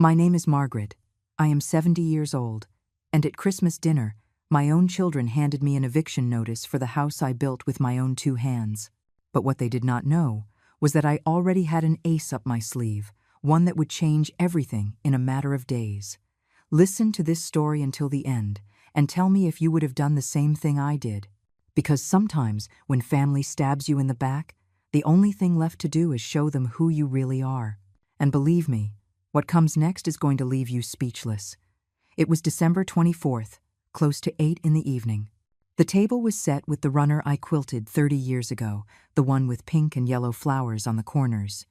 My name is Margaret. I am 70 years old, and at Christmas dinner, my own children handed me an eviction notice for the house I built with my own 2 hands. But what they did not know was that I already had an ace up my sleeve, one that would change everything in a matter of days. Listen to this story until the end, and tell me if you would have done the same thing I did. Because sometimes, when family stabs you in the back, the only thing left to do is show them who you really are. And believe me, what comes next is going to leave you speechless. It was December 24th, close to 8 in the evening. The table was set with the runner I quilted 30 years ago, the one with pink and yellow flowers on the corners.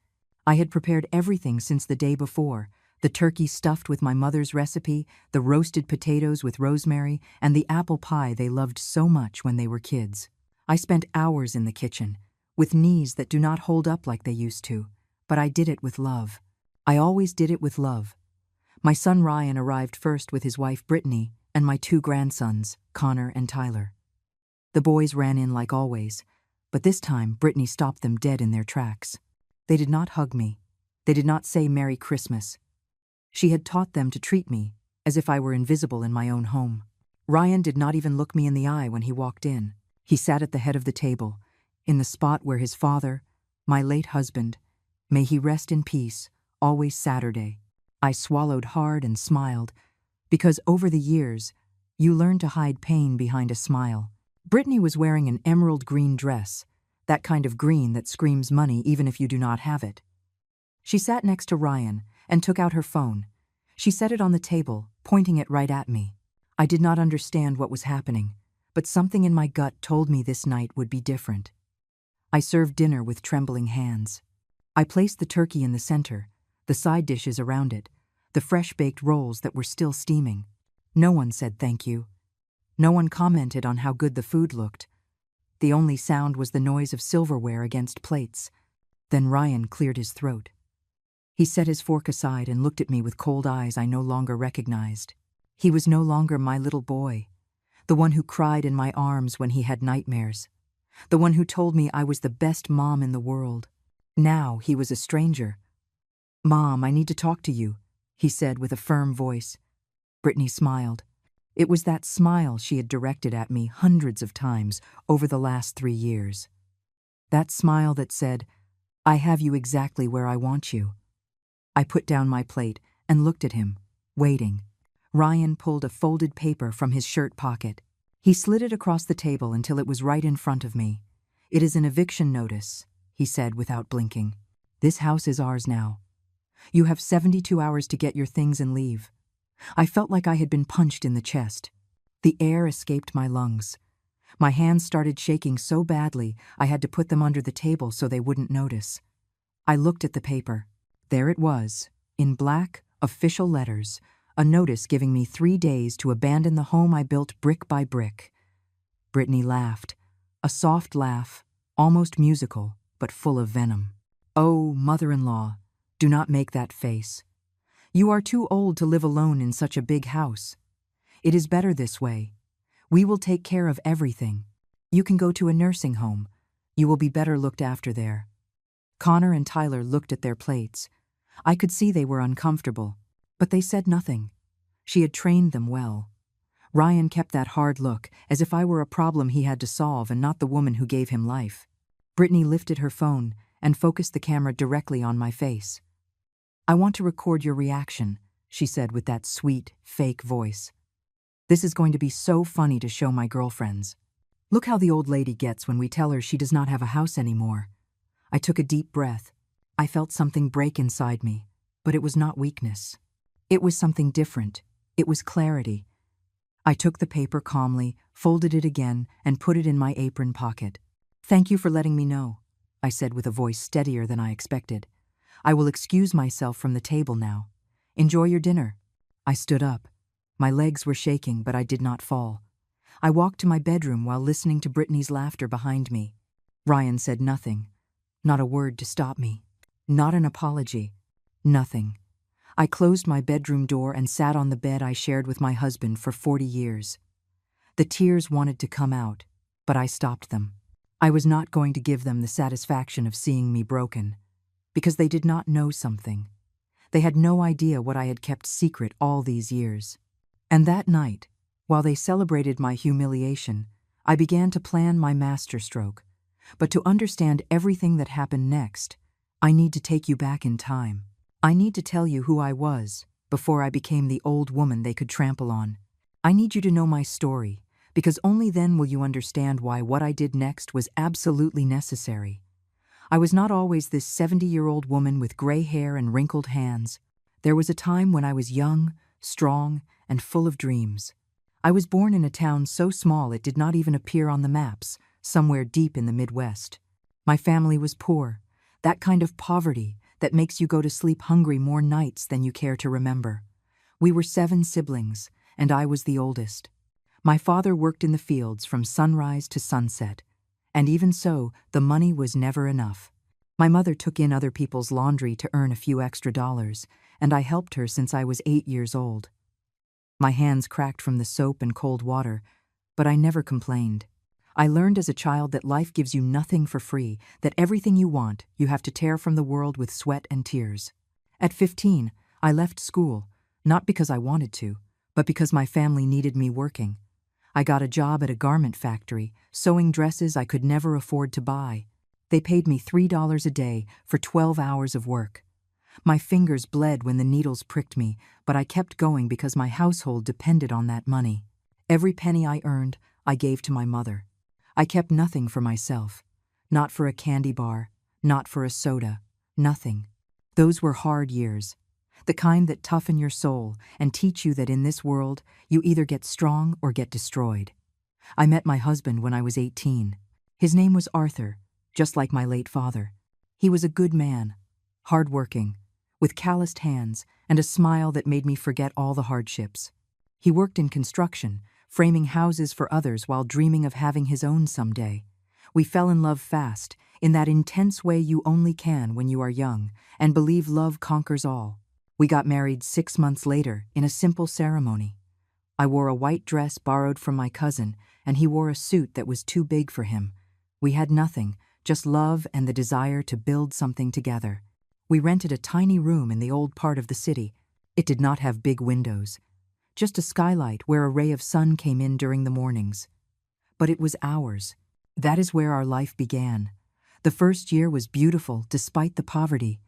I had prepared everything since the day before: the turkey stuffed with my mother's recipe, the roasted potatoes with rosemary, and the apple pie they loved so much when they were kids. I spent hours in the kitchen, with knees that do not hold up like they used to, but I did it with love. I always did it with love. My son Ryan arrived first with his wife Brittany and my 2 grandsons, Connor and Tyler. The boys ran in like always, but this time Brittany stopped them dead in their tracks. They did not hug me. They did not say Merry Christmas. She had taught them to treat me as if I were invisible in my own home. Ryan did not even look me in the eye when he walked in. He sat at the head of the table, in the spot where his father, my late husband, may he rest in peace, always Saturday. I swallowed hard and smiled, because over the years, you learn to hide pain behind a smile. Brittany was wearing an emerald green dress, that kind of green that screams money even if you do not have it. She sat next to Ryan and took out her phone. She set it on the table, pointing it right at me. I did not understand what was happening, but something in my gut told me this night would be different. I served dinner with trembling hands. I placed the turkey in the center, the side dishes around it, the fresh-baked rolls that were still steaming. No one said thank you. No one commented on how good the food looked. The only sound was the noise of silverware against plates. Then Ryan cleared his throat. He set his fork aside and looked at me with cold eyes I no longer recognized. He was no longer my little boy, the one who cried in my arms when he had nightmares, the one who told me I was the best mom in the world. Now he was a stranger. "Mom, I need to talk to you," he said with a firm voice. Brittany smiled. It was that smile she had directed at me hundreds of times over the last 3 years. That smile that said, "I have you exactly where I want you." I put down my plate and looked at him, waiting. Ryan pulled a folded paper from his shirt pocket. He slid it across the table until it was right in front of me. "It is an eviction notice," he said without blinking. "This house is ours now. You have 72 hours to get your things and leave." I felt like I had been punched in the chest. The air escaped my lungs. My hands started shaking so badly I had to put them under the table so they wouldn't notice. I looked at the paper. There it was, in black, official letters, a notice giving me 3 days to abandon the home I built brick by brick. Brittany laughed, a soft laugh, almost musical, but full of venom. "Oh, mother-in-law, do not make that face. You are too old to live alone in such a big house. It is better this way. We will take care of everything. You can go to a nursing home. You will be better looked after there." Connor and Tyler looked at their plates. I could see they were uncomfortable, but they said nothing. She had trained them well. Ryan kept that hard look, as if I were a problem he had to solve and not the woman who gave him life. Brittany lifted her phone and focused the camera directly on my face. "I want to record your reaction," she said with that sweet, fake voice. "This is going to be so funny to show my girlfriends. Look how the old lady gets when we tell her she does not have a house anymore." I took a deep breath. I felt something break inside me, but it was not weakness. It was something different. It was clarity. I took the paper calmly, folded it again, and put it in my apron pocket. "Thank you for letting me know," I said with a voice steadier than I expected. "I will excuse myself from the table now. Enjoy your dinner." I stood up. My legs were shaking, but I did not fall. I walked to my bedroom while listening to Brittany's laughter behind me. Ryan said nothing. Not a word to stop me. Not an apology. Nothing. I closed my bedroom door and sat on the bed I shared with my husband for 40 years. The tears wanted to come out, but I stopped them. I was not going to give them the satisfaction of seeing me broken, because they did not know something. They had no idea what I had kept secret all these years. And that night, while they celebrated my humiliation, I began to plan my masterstroke. But to understand everything that happened next, I need to take you back in time. I need to tell you who I was before I became the old woman they could trample on. I need you to know my story, because only then will you understand why what I did next was absolutely necessary. I was not always this 70-year-old woman with gray hair and wrinkled hands. There was a time when I was young, strong, and full of dreams. I was born in a town so small it did not even appear on the maps, somewhere deep in the Midwest. My family was poor, that kind of poverty that makes you go to sleep hungry more nights than you care to remember. We were 7 siblings, and I was the oldest. My father worked in the fields from sunrise to sunset, and even so, the money was never enough. My mother took in other people's laundry to earn a few extra dollars, and I helped her since I was 8 years old. My hands cracked from the soap and cold water, but I never complained. I learned as a child that life gives you nothing for free, that everything you want, you have to tear from the world with sweat and tears. At 15, I left school, not because I wanted to, but because my family needed me working. I got a job at a garment factory, sewing dresses I could never afford to buy. They paid me $3 a day for 12 hours of work. My fingers bled when the needles pricked me, but I kept going because my household depended on that money. Every penny I earned, I gave to my mother. I kept nothing for myself. Not for a candy bar, not for a soda, nothing. Those were hard years. The kind that toughen your soul and teach you that in this world, you either get strong or get destroyed. I met my husband when I was 18. His name was Arthur, just like my late father. He was a good man, hardworking, with calloused hands and a smile that made me forget all the hardships. He worked in construction, framing houses for others while dreaming of having his own someday. We fell in love fast, in that intense way you only can when you are young, and believe love conquers all. We got married 6 months later in a simple ceremony. I wore a white dress borrowed from my cousin, and he wore a suit that was too big for him. We had nothing, just love and the desire to build something together. We rented a tiny room in the old part of the city. It did not have big windows, just a skylight where a ray of sun came in during the mornings. But it was ours. That is where our life began. The first year was beautiful despite the poverty.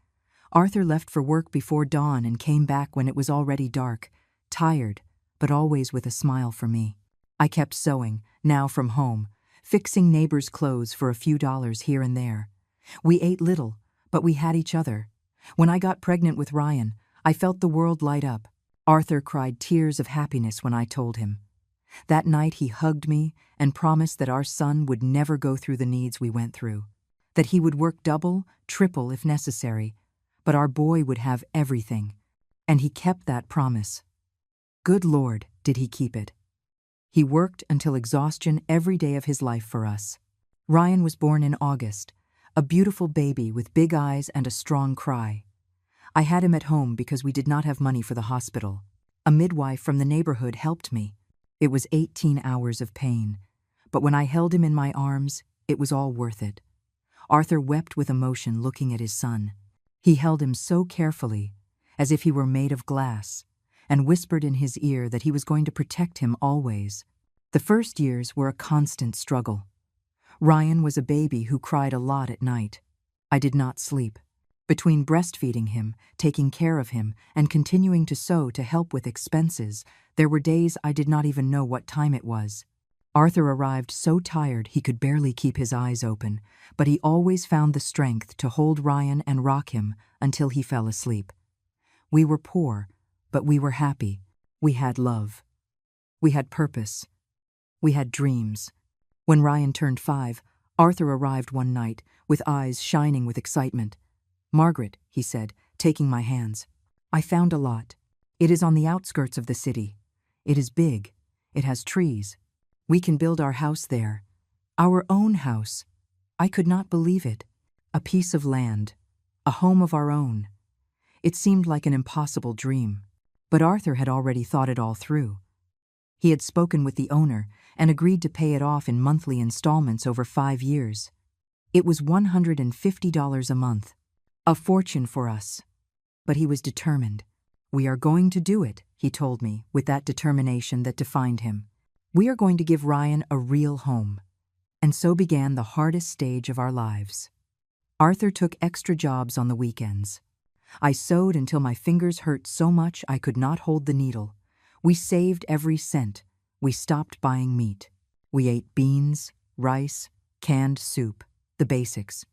Arthur left for work before dawn and came back when it was already dark, tired, but always with a smile for me. I kept sewing, now from home, fixing neighbors' clothes for a few dollars here and there. We ate little, but we had each other. When I got pregnant with Ryan, I felt the world light up. Arthur cried tears of happiness when I told him. That night he hugged me and promised that our son would never go through the needs we went through, that he would work double, triple if necessary, but our boy would have everything. And he kept that promise. Good Lord, did he keep it. He worked until exhaustion every day of his life for us. Ryan was born in August, a beautiful baby with big eyes and a strong cry. I had him at home because we did not have money for the hospital. A midwife from the neighborhood helped me. It was 18 hours of pain, but when I held him in my arms, it was all worth it. Arthur wept with emotion looking at his son. He held him so carefully, as if he were made of glass, and whispered in his ear that he was going to protect him always. The first years were a constant struggle. Ryan was a baby who cried a lot at night. I did not sleep. Between breastfeeding him, taking care of him, and continuing to sew to help with expenses, there were days I did not even know what time it was. Arthur arrived so tired he could barely keep his eyes open, but he always found the strength to hold Ryan and rock him until he fell asleep. We were poor, but we were happy. We had love. We had purpose. We had dreams. When Ryan turned 5, Arthur arrived one night, with eyes shining with excitement. "Margaret," he said, taking my hands, "I found a lot. It is on the outskirts of the city. It is big. It has trees. We can build our house there. Our own house." I could not believe it. A piece of land. A home of our own. It seemed like an impossible dream. But Arthur had already thought it all through. He had spoken with the owner and agreed to pay it off in monthly installments over 5 years. It was $150 a month. A fortune for us. but he was determined. "We are going to do it," he told me, with that determination that defined him. "We are going to give Ryan a real home." And so began the hardest stage of our lives. Arthur took extra jobs on the weekends. I sewed until my fingers hurt so much I could not hold the needle. We saved every cent. We stopped buying meat. We ate beans, rice, canned soup, the basics.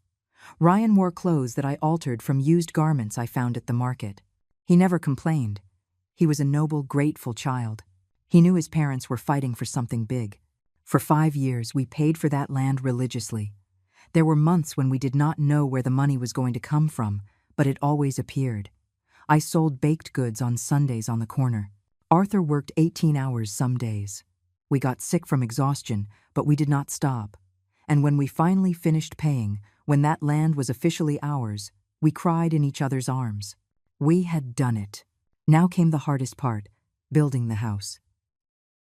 Ryan wore clothes that I altered from used garments I found at the market. He never complained. He was a noble, grateful child. He knew his parents were fighting for something big. For 5 years, we paid for that land religiously. There were months when we did not know where the money was going to come from, but it always appeared. I sold baked goods on Sundays on the corner. Arthur worked 18 hours some days. We got sick from exhaustion, but we did not stop. And when we finally finished paying, when that land was officially ours, we cried in each other's arms. We had done it. Now came the hardest part, building the house.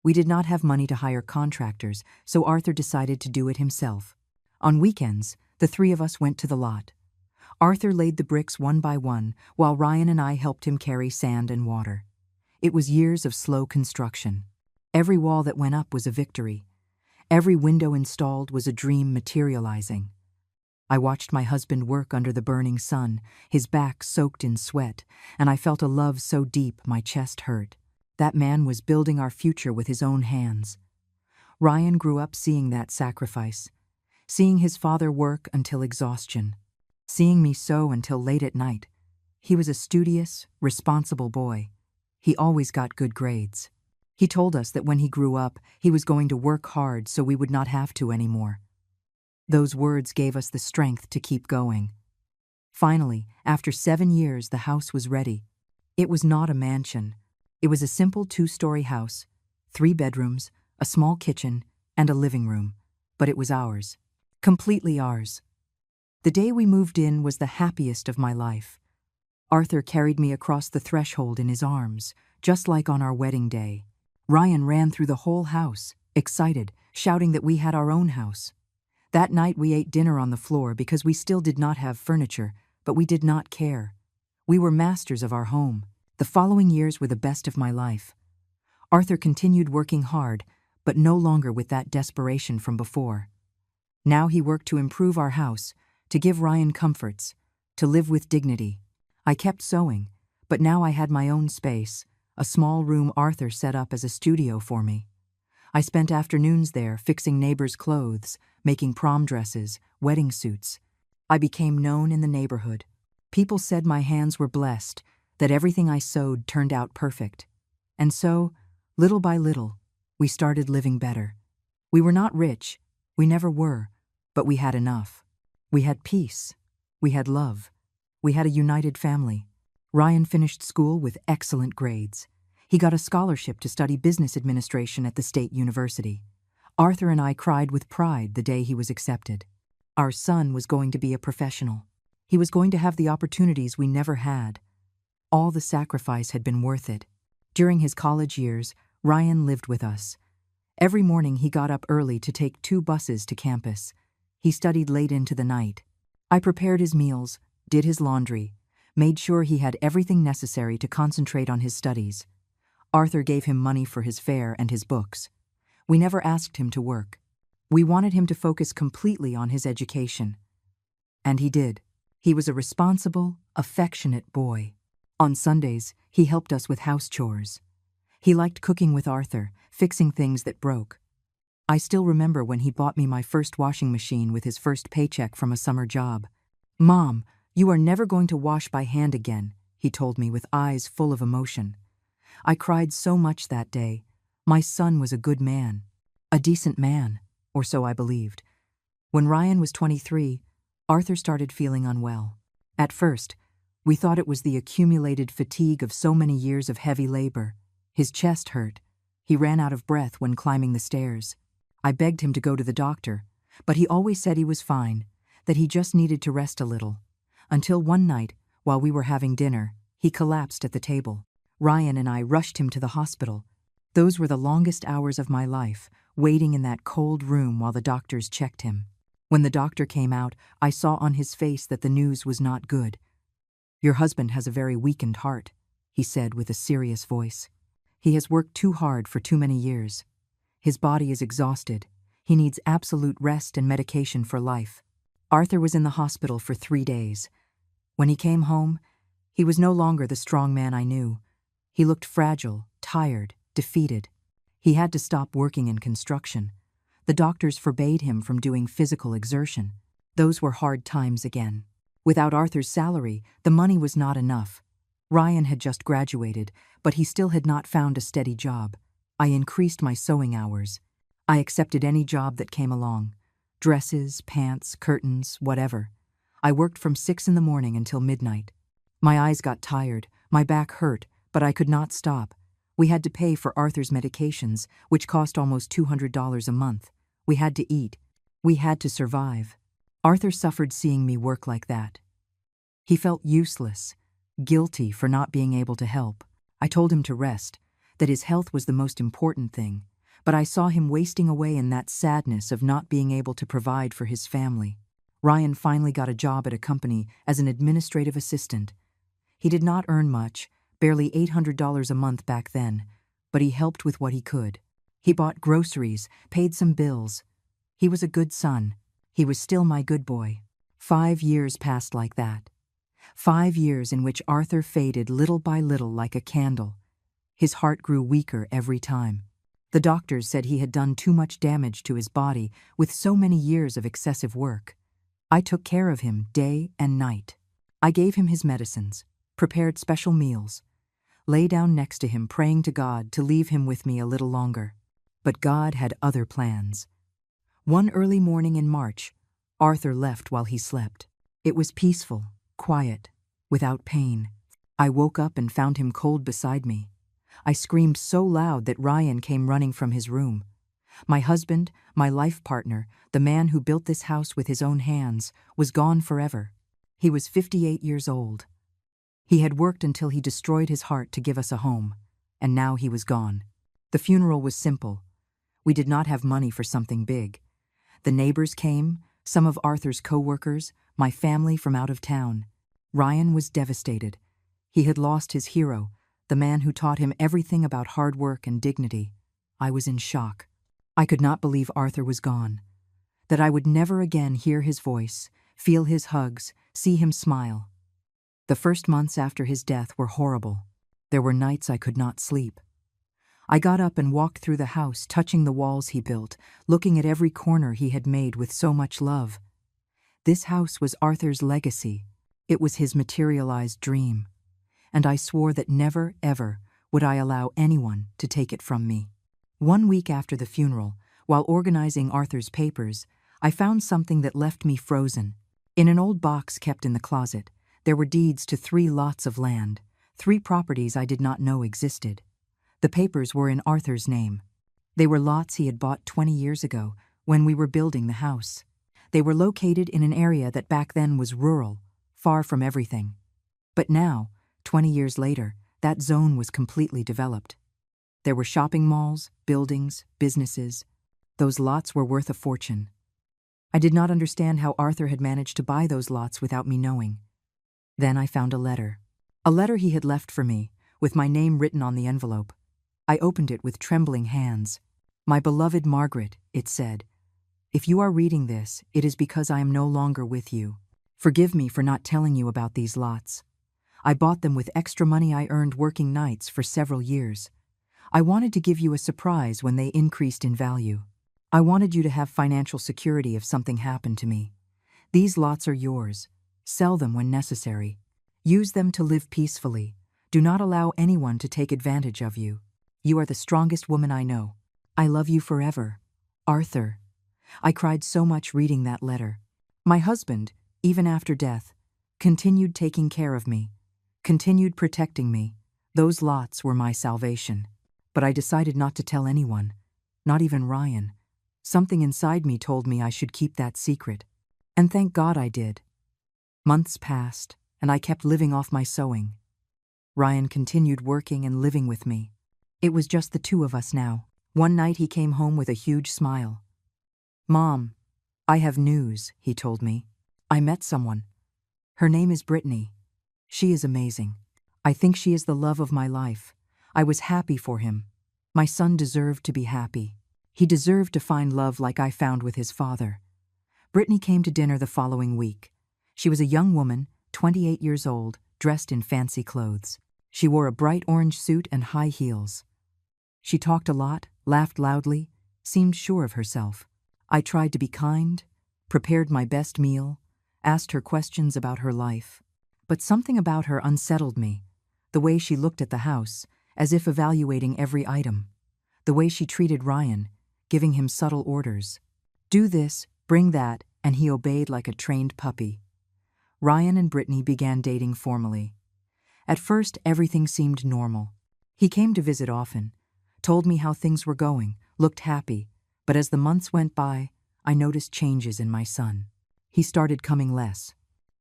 We did not have money to hire contractors, so Arthur decided to do it himself. On weekends, the 3 of us went to the lot. Arthur laid the bricks one by one, while Ryan and I helped him carry sand and water. It was years of slow construction. Every wall that went up was a victory. Every window installed was a dream materializing. I watched my husband work under the burning sun, his back soaked in sweat, and I felt a love so deep my chest hurt. That man was building our future with his own hands. Ryan grew up seeing that sacrifice, seeing his father work until exhaustion, seeing me sew until late at night. He was a studious, responsible boy. He always got good grades. He told us that when he grew up, he was going to work hard so we would not have to anymore. Those words gave us the strength to keep going. Finally, after 7 years, the house was ready. It was not a mansion. It was a simple 2-story house, 3 bedrooms, a small kitchen, and a living room. But it was ours. Completely ours. The day we moved in was the happiest of my life. Arthur carried me across the threshold in his arms, just like on our wedding day. Ryan ran through the whole house, excited, shouting that we had our own house. That night we ate dinner on the floor because we still did not have furniture, but we did not care. We were masters of our home. The following years were the best of my life. Arthur continued working hard, but no longer with that desperation from before. Now he worked to improve our house, to give Ryan comforts, to live with dignity. I kept sewing, but now I had my own space, a small room Arthur set up as a studio for me. I spent afternoons there fixing neighbors' clothes, making prom dresses, wedding suits. I became known in the neighborhood. People said my hands were blessed, that everything I sewed turned out perfect. And so, little by little, we started living better. We were not rich, we never were, but we had enough. We had peace. We had love. We had a united family. Ryan finished school with excellent grades. He got a scholarship to study business administration at the state university. Arthur and I cried with pride the day he was accepted. Our son was going to be a professional. He was going to have the opportunities we never had. All the sacrifice had been worth it. During his college years, Ryan lived with us. Every morning he got up early to take 2 buses to campus. He studied late into the night. I prepared his meals, did his laundry, made sure he had everything necessary to concentrate on his studies. Arthur gave him money for his fare and his books. We never asked him to work. We wanted him to focus completely on his education. And he did. He was a responsible, affectionate boy. On Sundays, he helped us with house chores. He liked cooking with Arthur, fixing things that broke. I still remember when he bought me my first washing machine with his first paycheck from a summer job. "Mom, you are never going to wash by hand again," he told me with eyes full of emotion. I cried so much that day. My son was a good man, a decent man, or so I believed. When Ryan was 23, Arthur started feeling unwell. At first, we thought it was the accumulated fatigue of so many years of heavy labor. His chest hurt. He ran out of breath when climbing the stairs. I begged him to go to the doctor, but he always said he was fine, that he just needed to rest a little. Until one night, while we were having dinner, he collapsed at the table. Ryan and I rushed him to the hospital. Those were the longest hours of my life, waiting in that cold room while the doctors checked him. When the doctor came out, I saw on his face that the news was not good. "Your husband has a very weakened heart," he said with a serious voice. "He has worked too hard for too many years. His body is exhausted. He needs absolute rest and medication for life." Arthur was in the hospital for 3 days. When he came home, he was no longer the strong man I knew. He looked fragile, tired, defeated. He had to stop working in construction. The doctors forbade him from doing physical exertion. Those were hard times again. Without Arthur's salary, the money was not enough. Ryan had just graduated, but he still had not found a steady job. I increased my sewing hours. I accepted any job that came along. Dresses, pants, curtains, whatever. I worked from 6 in the morning until midnight. My eyes got tired, my back hurt, but I could not stop. We had to pay for Arthur's medications, which cost almost $200 a month. We had to eat. We had to survive. Arthur suffered seeing me work like that. He felt useless, guilty for not being able to help. I told him to rest, that his health was the most important thing, but I saw him wasting away in that sadness of not being able to provide for his family. Ryan finally got a job at a company as an administrative assistant. He did not earn much, barely $800 a month back then, but he helped with what he could. He bought groceries, paid some bills. He was a good son. He was still my good boy. 5 years passed like that. 5 years in which Arthur faded little by little like a candle. His heart grew weaker every time. The doctors said he had done too much damage to his body with so many years of excessive work. I took care of him day and night. I gave him his medicines, prepared special meals, lay down next to him praying to God to leave him with me a little longer. But God had other plans. One early morning in March, Arthur left while he slept. It was peaceful, quiet, without pain. I woke up and found him cold beside me. I screamed so loud that Ryan came running from his room. My husband, my life partner, the man who built this house with his own hands, was gone forever. He was 58 years old. He had worked until he destroyed his heart to give us a home, and now he was gone. The funeral was simple. We did not have money for something big. The neighbors came, some of Arthur's co-workers, my family from out of town. Ryan was devastated. He had lost his hero, the man who taught him everything about hard work and dignity. I was in shock. I could not believe Arthur was gone, that I would never again hear his voice, feel his hugs, see him smile. The first months after his death were horrible. There were nights I could not sleep. I got up and walked through the house, touching the walls he built, looking at every corner he had made with so much love. This house was Arthur's legacy. It was his materialized dream. And I swore that never, ever would I allow anyone to take it from me. 1 week after the funeral, while organizing Arthur's papers, I found something that left me frozen. In an old box kept in the closet, there were deeds to 3 lots of land, 3 properties I did not know existed. The papers were in Arthur's name. They were lots he had bought 20 years ago when we were building the house. They were located in an area that back then was rural, far from everything. But now, 20 years later, that zone was completely developed. There were shopping malls, buildings, businesses. Those lots were worth a fortune. I did not understand how Arthur had managed to buy those lots without me knowing. Then I found a letter he had left for me, with my name written on the envelope. I opened it with trembling hands. "My beloved Margaret," it said, "if you are reading this, it is because I am no longer with you. Forgive me for not telling you about these lots. I bought them with extra money I earned working nights for several years. I wanted to give you a surprise when they increased in value. I wanted you to have financial security if something happened to me. These lots are yours. Sell them when necessary. Use them to live peacefully. Do not allow anyone to take advantage of you. You are the strongest woman I know. I love you forever. Arthur." I cried so much reading that letter. My husband, even after death, continued taking care of me, continued protecting me. Those lots were my salvation. But I decided not to tell anyone, not even Ryan. Something inside me told me I should keep that secret. And thank God I did. Months passed, and I kept living off my sewing. Ryan continued working and living with me. It was just the 2 of us now. One night he came home with a huge smile. "Mom, I have news," he told me. "I met someone. Her name is Brittany. She is amazing. I think she is the love of my life. I was happy for him. My son deserved to be happy. He deserved to find love like I found with his father. Brittany came to dinner the following week. She was a young woman, 28 years old, dressed in fancy clothes. She wore a bright orange suit and high heels. She talked a lot, laughed loudly, seemed sure of herself. I tried to be kind, prepared my best meal, asked her questions about her life. But something about her unsettled me. The way she looked at the house, as if evaluating every item. The way she treated Ryan, giving him subtle orders. Do this, bring that, and he obeyed like a trained puppy. Ryan and Brittany began dating formally. At first, everything seemed normal. He came to visit often, told me how things were going, looked happy, but as the months went by, I noticed changes in my son. He started coming less.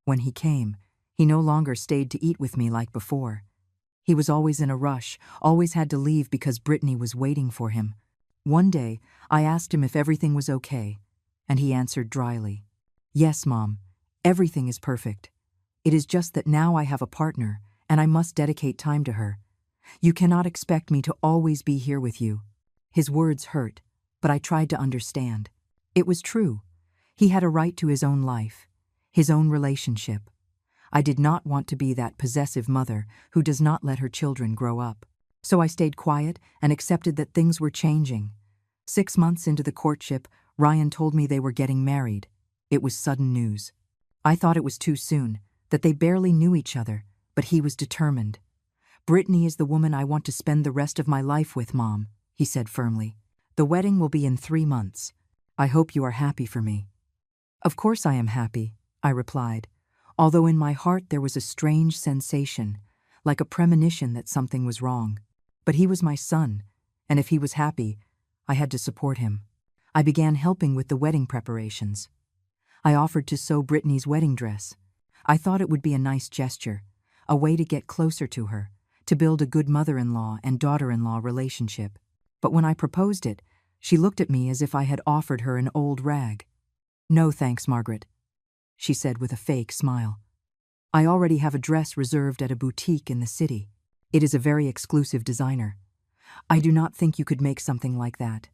When he came, he no longer stayed to eat with me like before. He was always in a rush, always had to leave because Brittany was waiting for him. One day, I asked him if everything was okay, and he answered dryly, "Yes, Mom, everything is perfect. It is just that now I have a partner, and I must dedicate time to her. You cannot expect me to always be here with you." His words hurt, but I tried to understand. It was true. He had a right to his own life, his own relationship. I did not want to be that possessive mother who does not let her children grow up. So I stayed quiet and accepted that things were changing. 6 months into the courtship, Ryan told me they were getting married. It was sudden news. I thought it was too soon, that they barely knew each other, but he was determined. "Brittany is the woman I want to spend the rest of my life with, Mom," he said firmly. "The wedding will be in 3 months. I hope you are happy for me." "Of course I am happy," I replied, although in my heart there was a strange sensation, like a premonition that something was wrong. But he was my son, and if he was happy, I had to support him. I began helping with the wedding preparations. I offered to sew Brittany's wedding dress. I thought it would be a nice gesture, a way to get closer to her, to build a good mother-in-law and daughter-in-law relationship. But when I proposed it, she looked at me as if I had offered her an old rag. "No thanks, Margaret," she said with a fake smile. "I already have a dress reserved at a boutique in the city. It is a very exclusive designer. I do not think you could make something like that."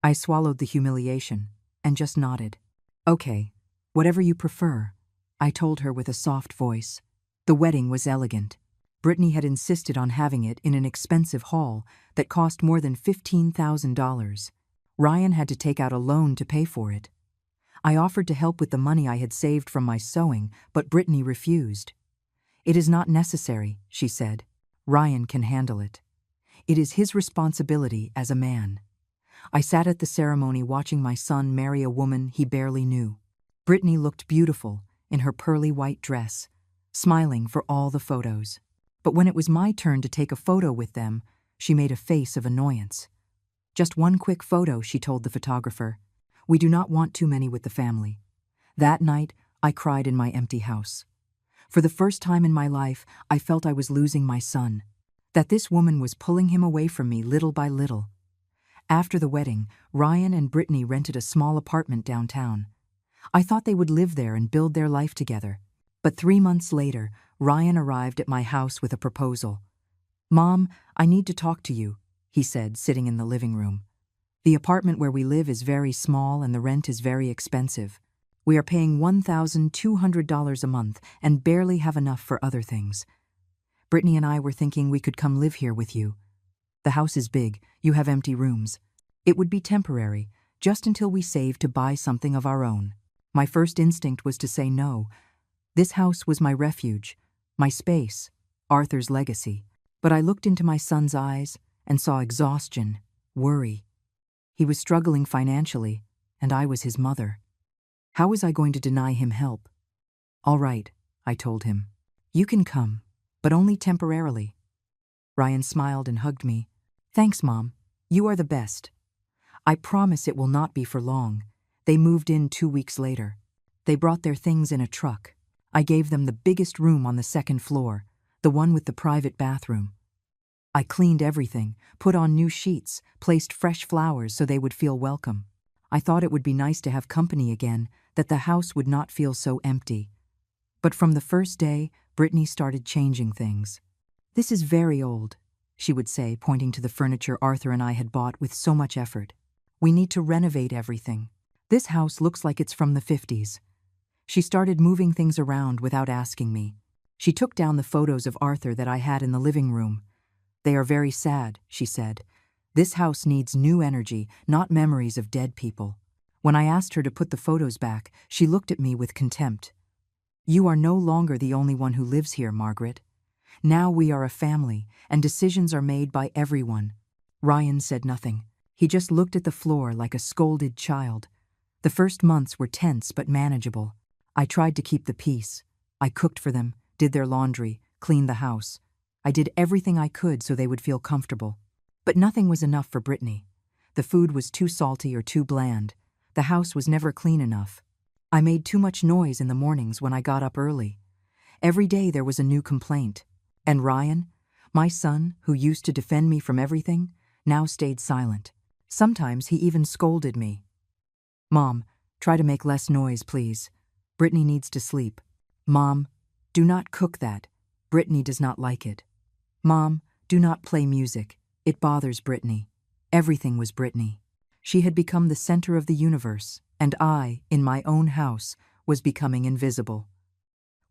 I swallowed the humiliation and just nodded. "Okay, whatever you prefer," I told her with a soft voice. The wedding was elegant. Brittany had insisted on having it in an expensive hall that cost more than $15,000. Ryan had to take out a loan to pay for it. I offered to help with the money I had saved from my sewing, but Brittany refused. "It is not necessary," she said. "Ryan can handle it. It is his responsibility as a man." I sat at the ceremony watching my son marry a woman he barely knew. Brittany looked beautiful in her pearly white dress, smiling for all the photos. But when it was my turn to take a photo with them, she made a face of annoyance. "Just one quick photo," she told the photographer. "We do not want too many with the family." That night, I cried in my empty house. For the first time in my life, I felt I was losing my son, that this woman was pulling him away from me little by little. After the wedding, Ryan and Brittany rented a small apartment downtown. I thought they would live there and build their life together. But 3 months later, Ryan arrived at my house with a proposal. "Mom, I need to talk to you," he said, sitting in the living room. "The apartment where we live is very small and the rent is very expensive. We are paying $1,200 a month and barely have enough for other things. Brittany and I were thinking we could come live here with you. The house is big, you have empty rooms. It would be temporary, just until we save to buy something of our own." My first instinct was to say no. This house was my refuge, my space, Arthur's legacy. But I looked into my son's eyes and saw exhaustion, worry. He was struggling financially, and I was his mother. How was I going to deny him help? "All right," I told him. "You can come, but only temporarily." Ryan smiled and hugged me. "Thanks, Mom. You are the best." "I promise it will not be for long." They moved in 2 weeks later. They brought their things in a truck. I gave them the biggest room on the 2nd floor, the one with the private bathroom. I cleaned everything, put on new sheets, placed fresh flowers so they would feel welcome. I thought it would be nice to have company again, that the house would not feel so empty. But from the first day, Brittany started changing things. "This is very old," she would say, pointing to the furniture Arthur and I had bought with so much effort. "We need to renovate everything. This house looks like it's from the 50s. She started moving things around without asking me. She took down the photos of Arthur that I had in the living room. "They are very sad," she said. "This house needs new energy, not memories of dead people." When I asked her to put the photos back, she looked at me with contempt. "You are no longer the only one who lives here, Margaret. Now we are a family, and decisions are made by everyone." Ryan said nothing. He just looked at the floor like a scolded child. The first months were tense but manageable. I tried to keep the peace. I cooked for them, did their laundry, cleaned the house. I did everything I could so they would feel comfortable. But nothing was enough for Brittany. The food was too salty or too bland. The house was never clean enough. I made too much noise in the mornings when I got up early. Every day there was a new complaint. And Ryan, my son, who used to defend me from everything, now stayed silent. Sometimes he even scolded me. "Mom, try to make less noise, please. Brittany needs to sleep. Mom, do not cook that. Brittany does not like it. Mom, do not play music. It bothers Brittany." Everything was Brittany. She had become the center of the universe, and I, in my own house, was becoming invisible.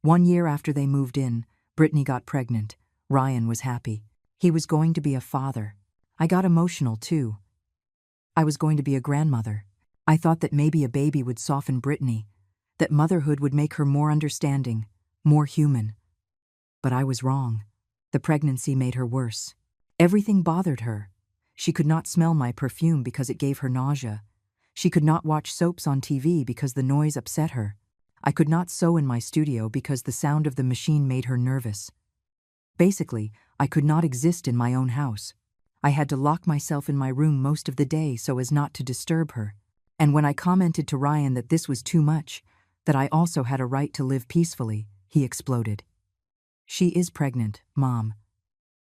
1 year after they moved in, Brittany got pregnant. Ryan was happy. He was going to be a father. I got emotional too. I was going to be a grandmother. I thought that maybe a baby would soften Brittany, that motherhood would make her more understanding, more human. But I was wrong. The pregnancy made her worse. Everything bothered her. She could not smell my perfume because it gave her nausea. She could not watch soaps on TV because the noise upset her. I could not sew in my studio because the sound of the machine made her nervous. Basically, I could not exist in my own house. I had to lock myself in my room most of the day so as not to disturb her. And when I commented to Ryan that this was too much, that I also had a right to live peacefully, he exploded. "She is pregnant, Mom.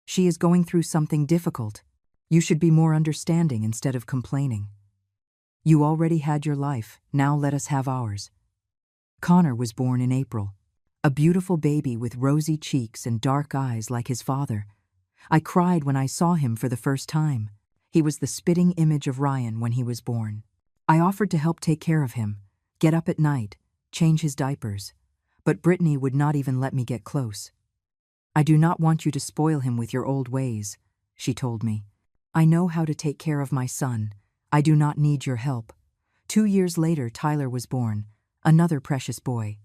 She is going through something difficult. You should be more understanding instead of complaining. You already had your life, now let us have ours." Connor was born in April. A beautiful baby with rosy cheeks and dark eyes like his father. I cried when I saw him for the first time. He was the spitting image of Ryan when he was born. I offered to help take care of him, get up at night, change his diapers. But Brittany would not even let me get close. "I do not want you to spoil him with your old ways," she told me. "I know how to take care of my son. I do not need your help." 2 years later, Tyler was born, another precious boy.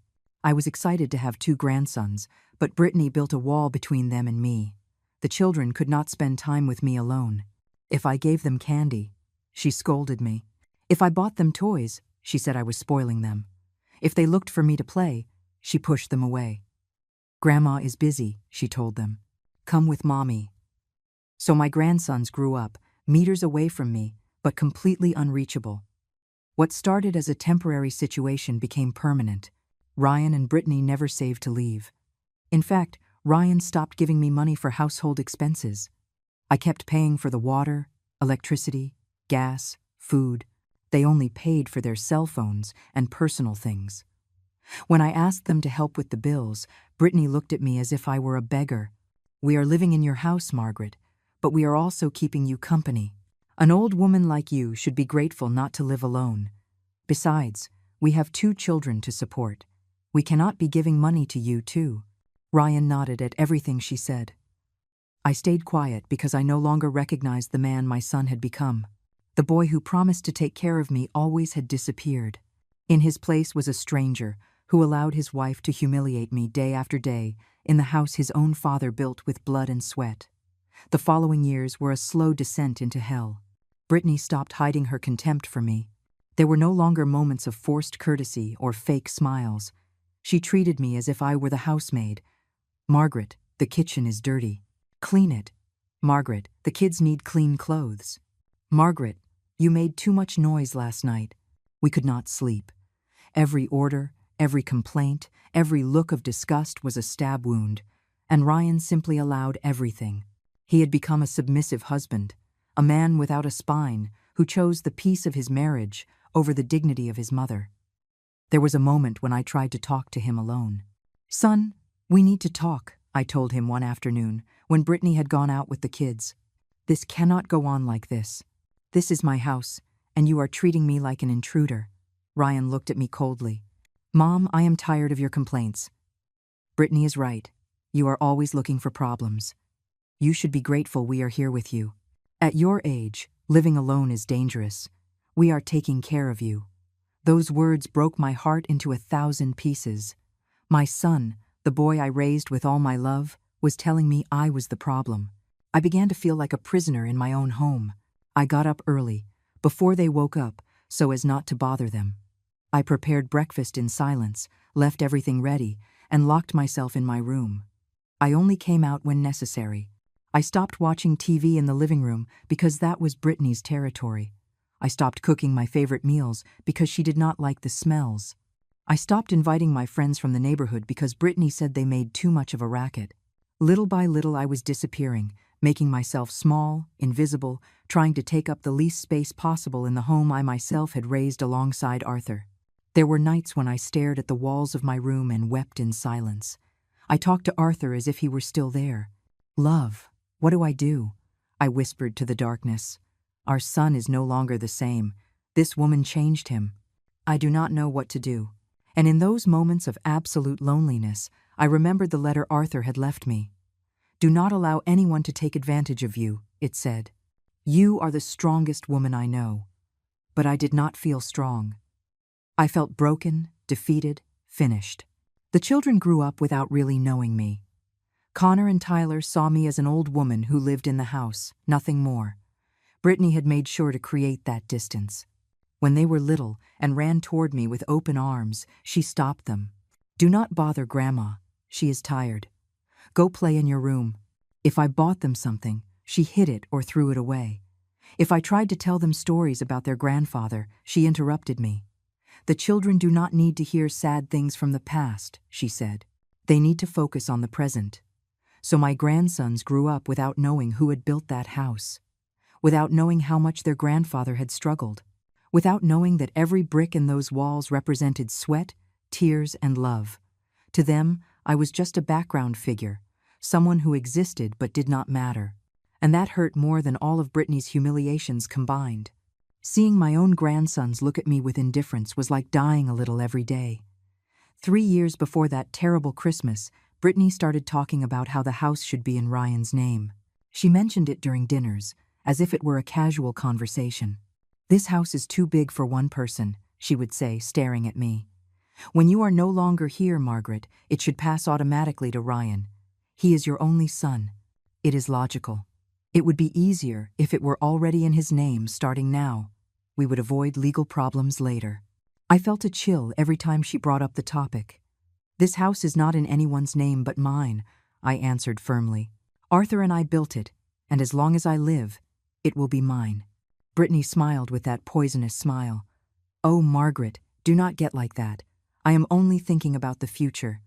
I was excited to have 2 grandsons, but Brittany built a wall between them and me. The children could not spend time with me alone. If I gave them candy, she scolded me. If I bought them toys, she said I was spoiling them. If they looked for me to play, she pushed them away. "Grandma is busy," she told them. "Come with Mommy." So my grandsons grew up, meters away from me, but completely unreachable. What started as a temporary situation became permanent. Ryan and Brittany never saved to leave. In fact, Ryan stopped giving me money for household expenses. I kept paying for the water, electricity, gas, food. They only paid for their cell phones and personal things. When I asked them to help with the bills, Brittany looked at me as if I were a beggar. "We are living in your house, Margaret, but we are also keeping you company. An old woman like you should be grateful not to live alone. Besides, we have 2 children to support. We cannot be giving money to you, too." Ryan nodded at everything she said. I stayed quiet because I no longer recognized the man my son had become. The boy who promised to take care of me always had disappeared. In his place was a stranger who allowed his wife to humiliate me day after day in the house his own father built with blood and sweat. The following years were a slow descent into hell. Brittany stopped hiding her contempt for me. There were no longer moments of forced courtesy or fake smiles. She treated me as if I were the housemaid. "Margaret, the kitchen is dirty. Clean it. Margaret, the kids need clean clothes. Margaret, you made too much noise last night." We could not sleep. Every order, every complaint, every look of disgust was a stab wound, and Ryan simply allowed everything. He had become a submissive husband, a man without a spine who chose the peace of his marriage over the dignity of his mother. There was a moment when I tried to talk to him alone. "Son, "We need to talk," I told him one afternoon, when Brittany had gone out with the kids. "This cannot go on like this. This is my house, and you are treating me like an intruder." Ryan looked at me coldly. "Mom, I am tired of your complaints. Brittany is right. You are always looking for problems. You should be grateful we are here with you. At your age, living alone is dangerous. We are taking care of you." Those words broke my heart into 1,000 pieces. My son, the boy I raised with all my love, was telling me I was the problem. I began to feel like a prisoner in my own home. I got up early, before they woke up, so as not to bother them. I prepared breakfast in silence, left everything ready, and locked myself in my room. I only came out when necessary. I stopped watching TV in the living room because that was Brittany's territory. I stopped cooking my favorite meals because she did not like the smells. I stopped inviting my friends from the neighborhood because Brittany said they made too much of a racket. Little by little I was disappearing, making myself small, invisible, trying to take up the least space possible in the home I myself had raised alongside Arthur. There were nights when I stared at the walls of my room and wept in silence. I talked to Arthur as if he were still there. "Love, what do I do?" I whispered to the darkness. "Our son is no longer the same. This woman changed him. I do not know what to do." And in those moments of absolute loneliness, I remembered the letter Arthur had left me. "Do not allow anyone to take advantage of you," it said. "You are the strongest woman I know." But I did not feel strong. I felt broken, defeated, finished. The children grew up without really knowing me. Connor and Tyler saw me as an old woman who lived in the house, nothing more. Brittany had made sure to create that distance. When they were little and ran toward me with open arms, she stopped them. "Do not bother Grandma. She is tired. Go play in your room." If I bought them something, she hid it or threw it away. If I tried to tell them stories about their grandfather, she interrupted me. "The children do not need to hear sad things from the past," she said. "They need to focus on the present." So my grandsons grew up without knowing who had built that house, without knowing how much their grandfather had struggled, without knowing that every brick in those walls represented sweat, tears, and love. To them, I was just a background figure, someone who existed but did not matter. And that hurt more than all of Brittany's humiliations combined. Seeing my own grandsons look at me with indifference was like dying a little every day. 3 years before that terrible Christmas, Brittany started talking about how the house should be in Ryan's name. She mentioned it during dinners, as if it were a casual conversation. "This house is too big for one person," she would say, staring at me. "When you are no longer here, Margaret, it should pass automatically to Ryan. He is your only son. It is logical. It would be easier if it were already in his name starting now. We would avoid legal problems later." I felt a chill every time she brought up the topic. "This house is not in anyone's name but mine," I answered firmly. "Arthur and I built it, and as long as I live, it will be mine." Brittany smiled with that poisonous smile. "Oh, Margaret, do not get like that. I am only thinking about the future.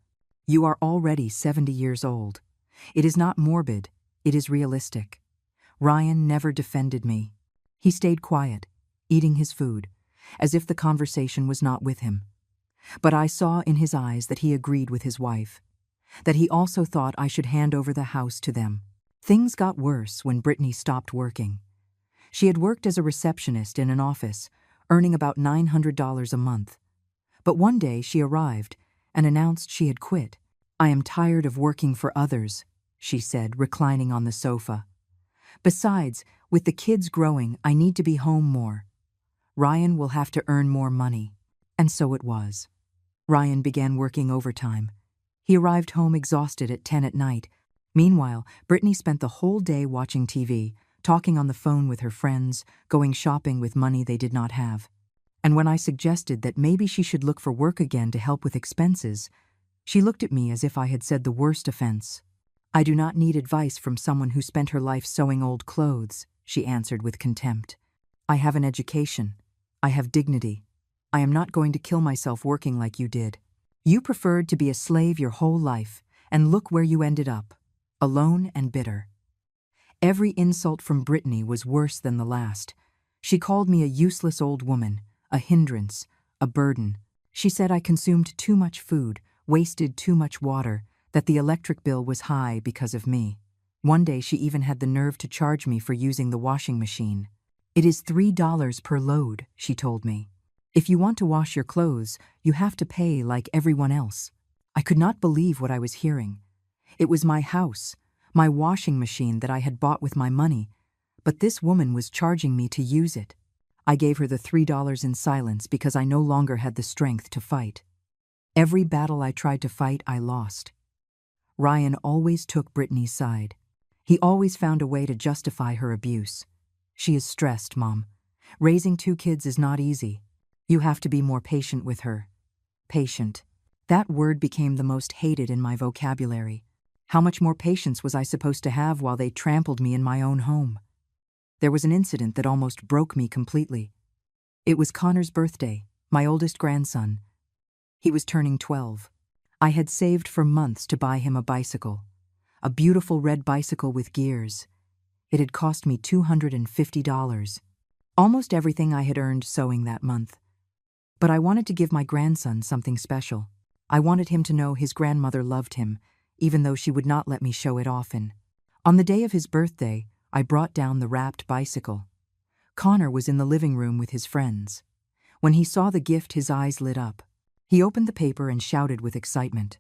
You are already 70 years old. It is not morbid, it is realistic." Ryan never defended me. He stayed quiet, eating his food, as if the conversation was not with him. But I saw in his eyes that he agreed with his wife, that he also thought I should hand over the house to them. Things got worse when Brittany stopped working. She had worked as a receptionist in an office, earning about $900 a month. But one day she arrived and announced she had quit. "I am tired of working for others," she said, reclining on the sofa. "Besides, with the kids growing, I need to be home more. Ryan will have to earn more money." And so it was. Ryan began working overtime. He arrived home exhausted at 10 at night. Meanwhile, Brittany spent the whole day watching TV, talking on the phone with her friends, going shopping with money they did not have. And when I suggested that maybe she should look for work again to help with expenses, she looked at me as if I had said the worst offense. "I do not need advice from someone who spent her life sewing old clothes," she answered with contempt. "I have an education. I have dignity. I am not going to kill myself working like you did. You preferred to be a slave your whole life, and look where you ended up, alone and bitter." Every insult from Brittany was worse than the last. She called me a useless old woman, a hindrance, a burden. She said I consumed too much food, wasted too much water, that the electric bill was high because of me. One day she even had the nerve to charge me for using the washing machine. "It is $3 per load," she told me. "If you want to wash your clothes, you have to pay like everyone else." I could not believe what I was hearing. It was my house, my washing machine that I had bought with my money, but this woman was charging me to use it. I gave her the $3 in silence because I no longer had the strength to fight. Every battle I tried to fight, I lost. Ryan always took Brittany's side. He always found a way to justify her abuse. "She is stressed, Mom. Raising 2 kids is not easy. You have to be more patient with her." Patient. That word became the most hated in my vocabulary. How much more patience was I supposed to have while they trampled me in my own home? There was an incident that almost broke me completely. It was Connor's birthday, my oldest grandson. He was turning 12. I had saved for months to buy him a bicycle, a beautiful red bicycle with gears. It had cost me $250, almost everything I had earned sewing that month. But I wanted to give my grandson something special. I wanted him to know his grandmother loved him, even though she would not let me show it often. On the day of his birthday, I brought down the wrapped bicycle. Connor was in the living room with his friends. When he saw the gift, his eyes lit up. He opened the paper and shouted with excitement,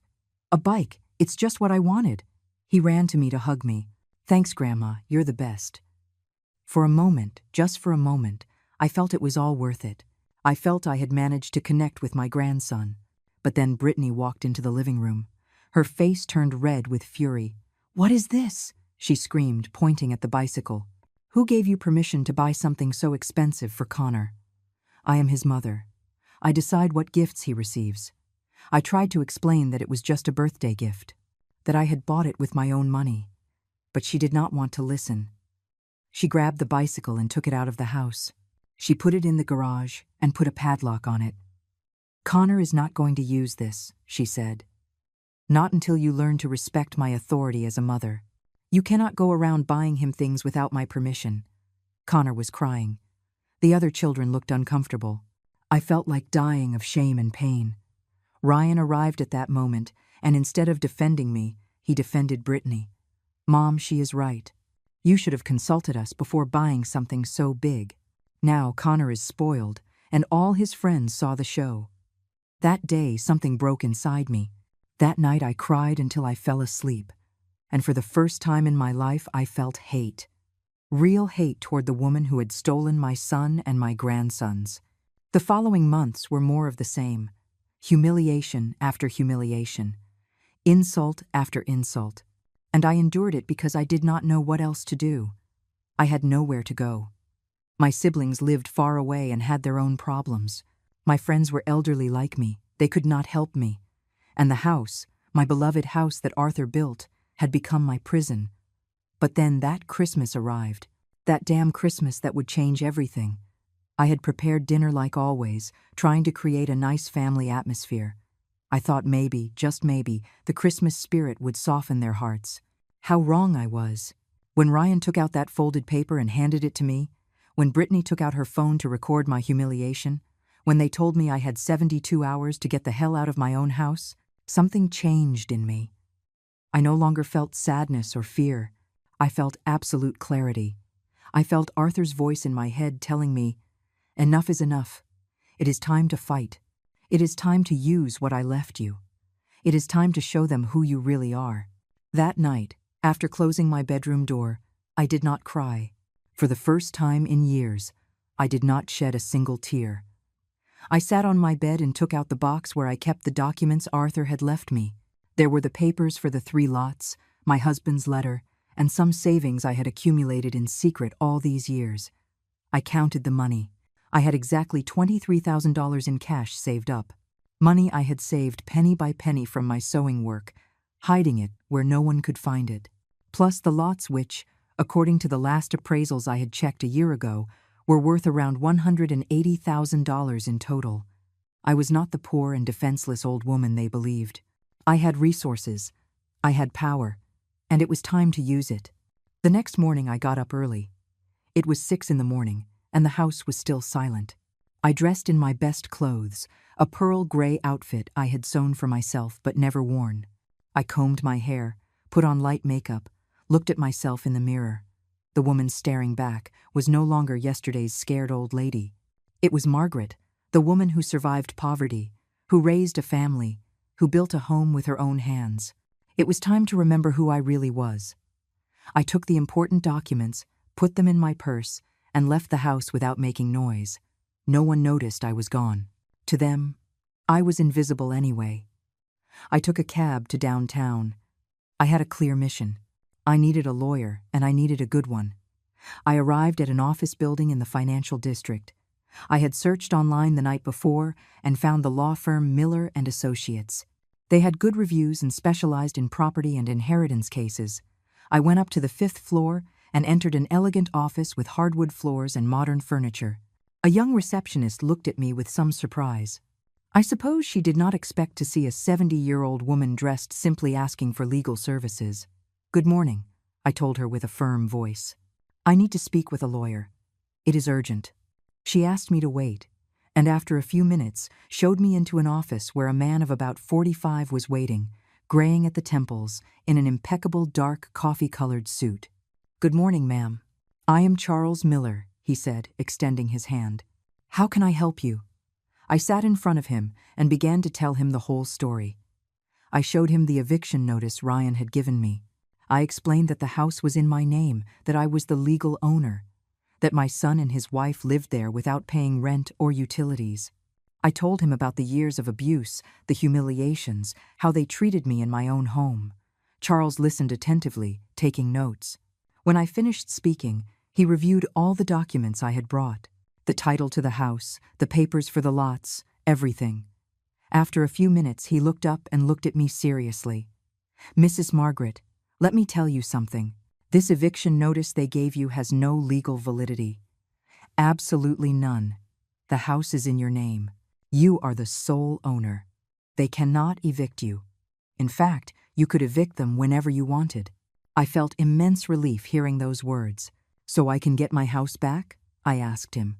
"A bike! It's just what I wanted!" He ran to me to hug me. "Thanks, Grandma, you're the best." For a moment, just for a moment, I felt it was all worth it. I felt I had managed to connect with my grandson. But then Brittany walked into the living room. Her face turned red with fury. "What is this?" she screamed, pointing at the bicycle. "Who gave you permission to buy something so expensive for Connor?" "I am his mother. I decide what gifts he receives." I tried to explain that it was just a birthday gift, that I had bought it with my own money. But she did not want to listen. She grabbed the bicycle and took it out of the house. She put it in the garage and put a padlock on it. "Connor is not going to use this," she said. "Not until you learn to respect my authority as a mother. You cannot go around buying him things without my permission." Connor was crying. The other children looked uncomfortable. I felt like dying of shame and pain. Ryan arrived at that moment, and instead of defending me, he defended Brittany. "Mom, she is right. You should have consulted us before buying something so big." Now Connor is spoiled, and all his friends saw the show. That day, something broke inside me. That night I cried until I fell asleep. And for the first time in my life, I felt hate. Real hate toward the woman who had stolen my son and my grandsons. The following months were more of the same. Humiliation after humiliation. Insult after insult. And I endured it because I did not know what else to do. I had nowhere to go. My siblings lived far away and had their own problems. My friends were elderly like me. They could not help me. And the house, my beloved house that Arthur built, had become my prison. But then that Christmas arrived. That damn Christmas that would change everything. I had prepared dinner like always, trying to create a nice family atmosphere. I thought maybe, just maybe, the Christmas spirit would soften their hearts. How wrong I was. When Ryan took out that folded paper and handed it to me, when Brittany took out her phone to record my humiliation, when they told me I had 72 hours to get the hell out of my own house, something changed in me. I no longer felt sadness or fear. I felt absolute clarity. I felt Arthur's voice in my head telling me, "Enough is enough. It is time to fight. It is time to use what I left you. It is time to show them who you really are." That night, after closing my bedroom door, I did not cry. For the first time in years, I did not shed a single tear. I sat on my bed and took out the box where I kept the documents Arthur had left me. There were the papers for the 3 lots, my husband's letter, and some savings I had accumulated in secret all these years. I counted the money. I had exactly $23,000 in cash saved up. Money I had saved penny by penny from my sewing work, hiding it where no one could find it. Plus the lots which, according to the last appraisals I had checked a year ago, were worth around $180,000 in total. I was not the poor and defenseless old woman they believed. I had resources. I had power. And it was time to use it. The next morning I got up early. It was 6 in the morning, and the house was still silent. I dressed in my best clothes, a pearl gray outfit I had sewn for myself but never worn. I combed my hair, put on light makeup, looked at myself in the mirror. The woman staring back was no longer yesterday's scared old lady. It was Margaret, the woman who survived poverty, who raised a family, who built a home with her own hands. It was time to remember who I really was. I took the important documents, put them in my purse, and left the house without making noise. No one noticed I was gone. To them, I was invisible anyway. I took a cab to downtown. I had a clear mission. I needed a lawyer, and I needed a good one. I arrived at an office building in the financial district. I had searched online the night before and found the law firm Miller and Associates. They had good reviews and specialized in property and inheritance cases. I went up to the 5th floor and entered an elegant office with hardwood floors and modern furniture. A young receptionist looked at me with some surprise. I suppose she did not expect to see a 70-year-old woman dressed simply asking for legal services. "Good morning," I told her with a firm voice. "I need to speak with a lawyer. It is urgent." She asked me to wait, and after a few minutes showed me into an office where a man of about 45 was waiting, graying at the temples, in an impeccable dark coffee-colored suit. "Good morning, ma'am. I am Charles Miller," he said, extending his hand. "How can I help you?" I sat in front of him and began to tell him the whole story. I showed him the eviction notice Ryan had given me. I explained that the house was in my name, that I was the legal owner, that my son and his wife lived there without paying rent or utilities. I told him about the years of abuse, the humiliations, how they treated me in my own home. Charles listened attentively, taking notes. When I finished speaking, he reviewed all the documents I had brought. The title to the house, the papers for the lots, everything. After a few minutes, he looked up and looked at me seriously. "Mrs. Margaret, let me tell you something. This eviction notice they gave you has no legal validity. Absolutely none. The house is in your name. You are the sole owner. They cannot evict you. In fact, you could evict them whenever you wanted." I felt immense relief hearing those words. "So I can get my house back?" I asked him.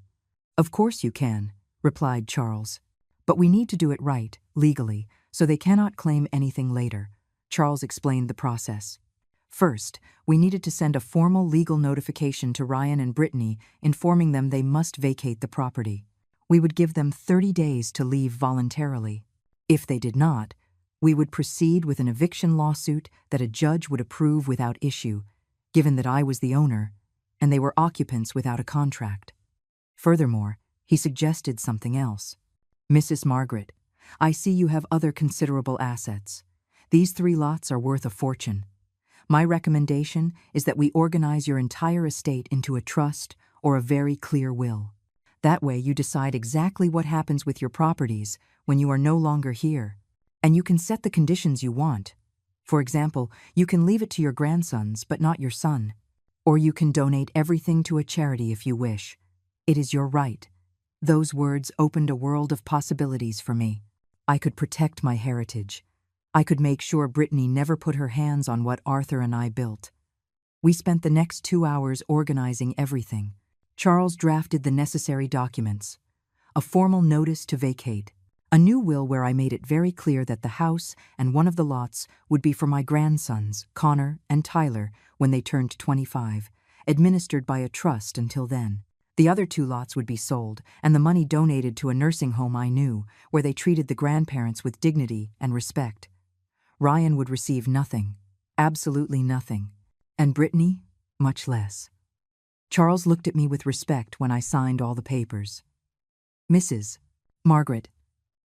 "Of course you can," replied Charles. "But we need to do it right, legally, so they cannot claim anything later." Charles explained the process. First, we needed to send a formal legal notification to Ryan and Brittany informing them they must vacate the property. We would give them 30 days to leave voluntarily. If they did not, we would proceed with an eviction lawsuit that a judge would approve without issue, given that I was the owner, and they were occupants without a contract. Furthermore, he suggested something else. "Mrs. Margaret, I see you have other considerable assets. These 3 lots are worth a fortune. My recommendation is that we organize your entire estate into a trust or a very clear will. That way you decide exactly what happens with your properties when you are no longer here, and you can set the conditions you want. For example, you can leave it to your grandsons but not your son, or you can donate everything to a charity if you wish. It is your right." Those words opened a world of possibilities for me. I could protect my heritage. I could make sure Brittany never put her hands on what Arthur and I built. We spent the next 2 hours organizing everything. Charles drafted the necessary documents. A formal notice to vacate. A new will where I made it very clear that the house and one of the lots would be for my grandsons, Connor and Tyler, when they turned 25, administered by a trust until then. The other 2 lots would be sold, and the money donated to a nursing home I knew, where they treated the grandparents with dignity and respect. Ryan would receive nothing, absolutely nothing, and Brittany, much less. Charles looked at me with respect when I signed all the papers. "Mrs. Margaret,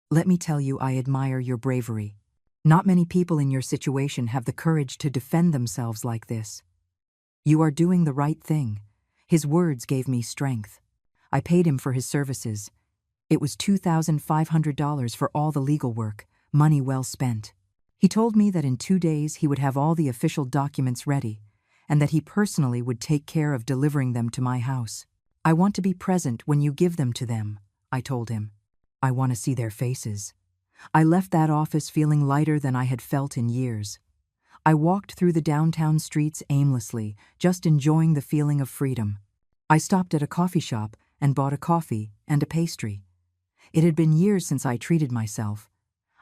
let me tell you I admire your bravery. Not many people in your situation have the courage to defend themselves like this. You are doing the right thing." His words gave me strength. I paid him for his services. It was $2,500 for all the legal work, money well spent. He told me that in 2 days he would have all the official documents ready, and that he personally would take care of delivering them to my house. "I want to be present when you give them to them," I told him. "I want to see their faces." I left that office feeling lighter than I had felt in years. I walked through the downtown streets aimlessly, just enjoying the feeling of freedom. I stopped at a coffee shop and bought a coffee and a pastry. It had been years since I treated myself.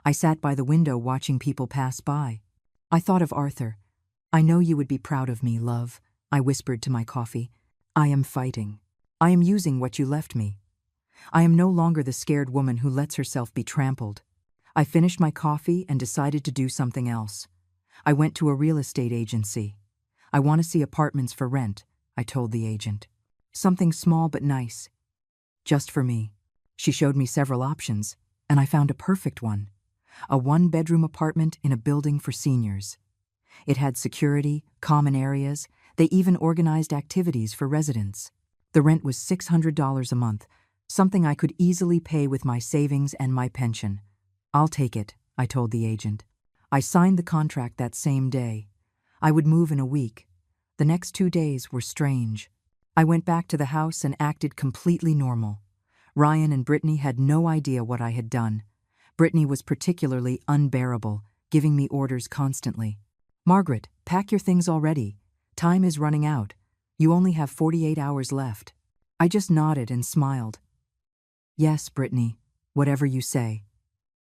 I sat by the window watching people pass by. I thought of Arthur. I know you would be proud of me, love, I whispered to my coffee. I am fighting. I am using what you left me. I am no longer the scared woman who lets herself be trampled. I finished my coffee and decided to do something else. I went to a real estate agency. I want to see apartments for rent, I told the agent. Something small but nice. Just for me. She showed me several options, and I found a perfect one. A one-bedroom apartment in a building for seniors. It had security, common areas. They even organized activities for residents. The rent was $600 a month, something I could easily pay with my savings and my pension. I'll take it, I told the agent. I signed the contract that same day. I would move in a week. The next 2 days were strange. I went back to the house and acted completely normal. Ryan and Brittany had no idea what I had done. Brittany was particularly unbearable, giving me orders constantly. Margaret, pack your things already. Time is running out. You only have 48 hours left. I just nodded and smiled. Yes, Brittany, whatever you say.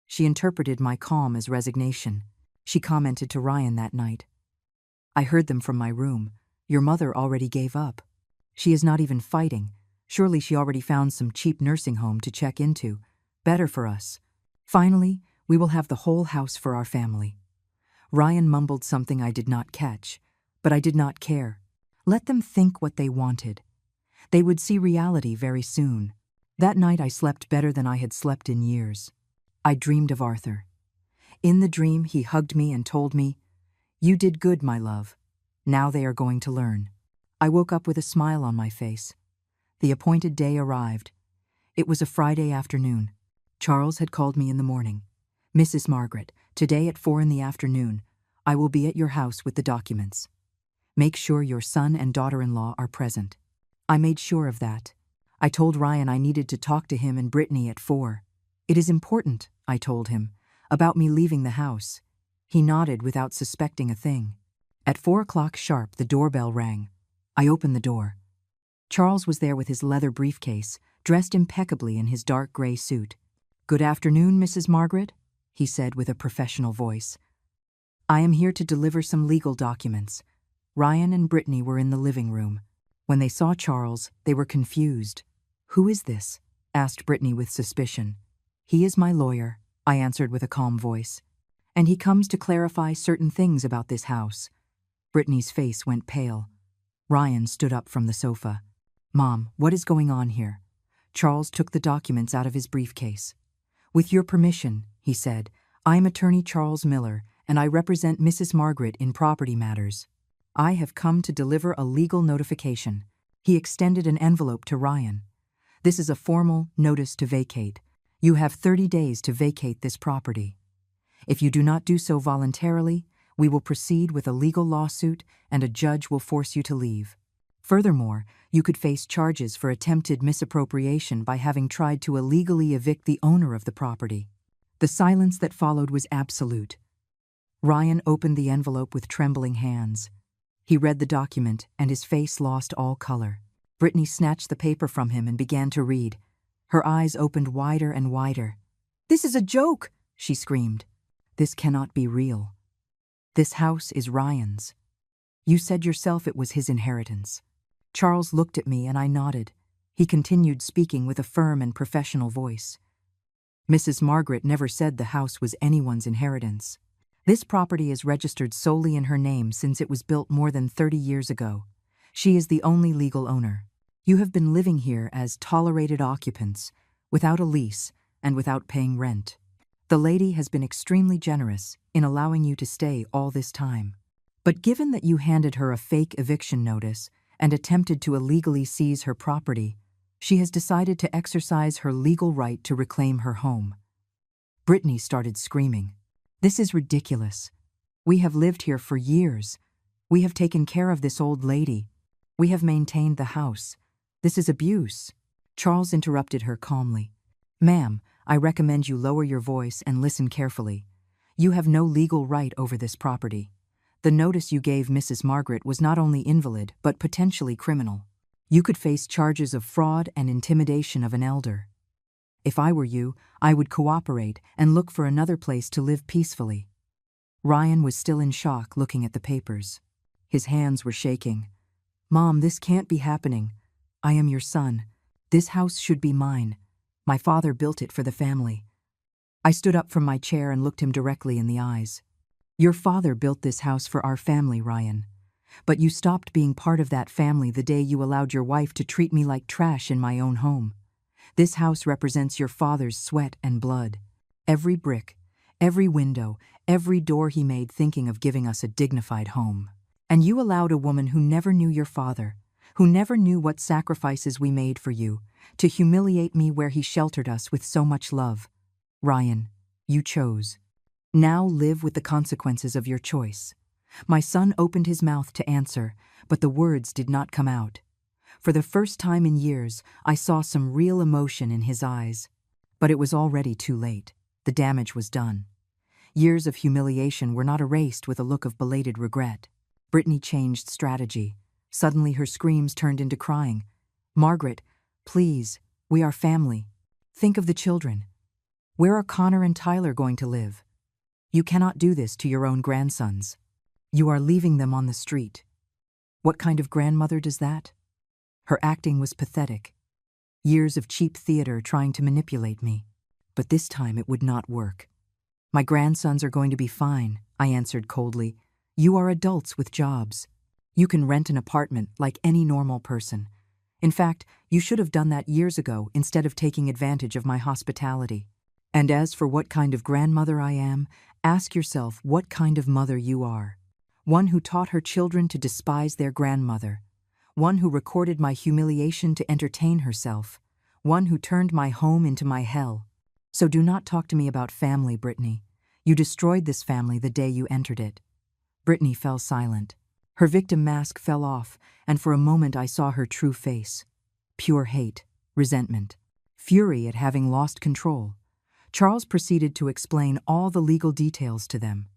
She interpreted my calm as resignation. She commented to Ryan that night. I heard them from my room. Your mother already gave up. She is not even fighting. Surely she already found some cheap nursing home to check into. Better for us. Finally, we will have the whole house for our family. Ryan mumbled something I did not catch, but I did not care. Let them think what they wanted. They would see reality very soon. That night I slept better than I had slept in years. I dreamed of Arthur. In the dream, he hugged me and told me, "You did good, my love. Now they are going to learn." I woke up with a smile on my face. The appointed day arrived. It was a Friday afternoon. Charles had called me in the morning. "Mrs. Margaret, today at 4 in the afternoon, I will be at your house with the documents. Make sure your son and daughter-in-law are present." I made sure of that. I told Ryan I needed to talk to him and Brittany at 4. "It is important," I told him, "about me leaving the house." He nodded without suspecting a thing. At 4 o'clock sharp, the doorbell rang. I opened the door. Charles was there with his leather briefcase, dressed impeccably in his dark gray suit. "Good afternoon, Mrs. Margaret," he said with a professional voice. "I am here to deliver some legal documents." Ryan and Brittany were in the living room. When they saw Charles, they were confused. "Who is this?" asked Brittany with suspicion. "He is my lawyer," I answered with a calm voice. "And he comes to clarify certain things about this house." Brittany's face went pale. Ryan stood up from the sofa. "Mom, what is going on here?" Charles took the documents out of his briefcase. "With your permission," he said, "I am attorney Charles Miller, and I represent Mrs. Margaret in property matters. I have come to deliver a legal notification." He extended an envelope to Ryan. "This is a formal notice to vacate. You have 30 days to vacate this property. If you do not do so voluntarily, we will proceed with a legal lawsuit and a judge will force you to leave. Furthermore, you could face charges for attempted misappropriation by having tried to illegally evict the owner of the property." The silence that followed was absolute. Ryan opened the envelope with trembling hands. He read the document, and his face lost all color. Brittany snatched the paper from him and began to read. Her eyes opened wider and wider. "This is a joke!" she screamed. "This cannot be real. This house is Ryan's. You said yourself it was his inheritance." Charles looked at me and I nodded. He continued speaking with a firm and professional voice. "Mrs. Margaret never said the house was anyone's inheritance. This property is registered solely in her name since it was built more than 30 years ago. She is the only legal owner. You have been living here as tolerated occupants, without a lease and without paying rent. The lady has been extremely generous in allowing you to stay all this time. But given that you handed her a fake eviction notice and attempted to illegally seize her property, she has decided to exercise her legal right to reclaim her home." Brittany started screaming. "This is ridiculous. We have lived here for years. We have taken care of this old lady. We have maintained the house. This is abuse." Charles interrupted her calmly. "Ma'am, I recommend you lower your voice and listen carefully. You have no legal right over this property. The notice you gave Mrs. Margaret was not only invalid, but potentially criminal. You could face charges of fraud and intimidation of an elder. If I were you, I would cooperate and look for another place to live peacefully." Ryan was still in shock looking at the papers. His hands were shaking. "Mom, this can't be happening. I am your son. This house should be mine. My father built it for the family." I stood up from my chair and looked him directly in the eyes. "Your father built this house for our family, Ryan. But you stopped being part of that family the day you allowed your wife to treat me like trash in my own home. This house represents your father's sweat and blood. Every brick, every window, every door he made thinking of giving us a dignified home. And you allowed a woman who never knew your father, who never knew what sacrifices we made for you, to humiliate me where he sheltered us with so much love. Ryan, you chose. Now live with the consequences of your choice." My son opened his mouth to answer, but the words did not come out. For the first time in years, I saw some real emotion in his eyes. But it was already too late. The damage was done. Years of humiliation were not erased with a look of belated regret. Brittany changed strategy. Suddenly her screams turned into crying. "Margaret, please, we are family. Think of the children. Where are Connor and Tyler going to live? You cannot do this to your own grandsons. You are leaving them on the street. What kind of grandmother does that?" Her acting was pathetic. Years of cheap theater trying to manipulate me. But this time it would not work. "My grandsons are going to be fine," I answered coldly. "You are adults with jobs. You can rent an apartment like any normal person. In fact, you should have done that years ago instead of taking advantage of my hospitality. And as for what kind of grandmother I am, ask yourself what kind of mother you are. One who taught her children to despise their grandmother. One who recorded my humiliation to entertain herself. One who turned my home into my hell. So do not talk to me about family, Brittany. You destroyed this family the day you entered it." Brittany fell silent. Her victim mask fell off, and for a moment I saw her true face. Pure hate, resentment, fury at having lost control. Charles proceeded to explain all the legal details to them.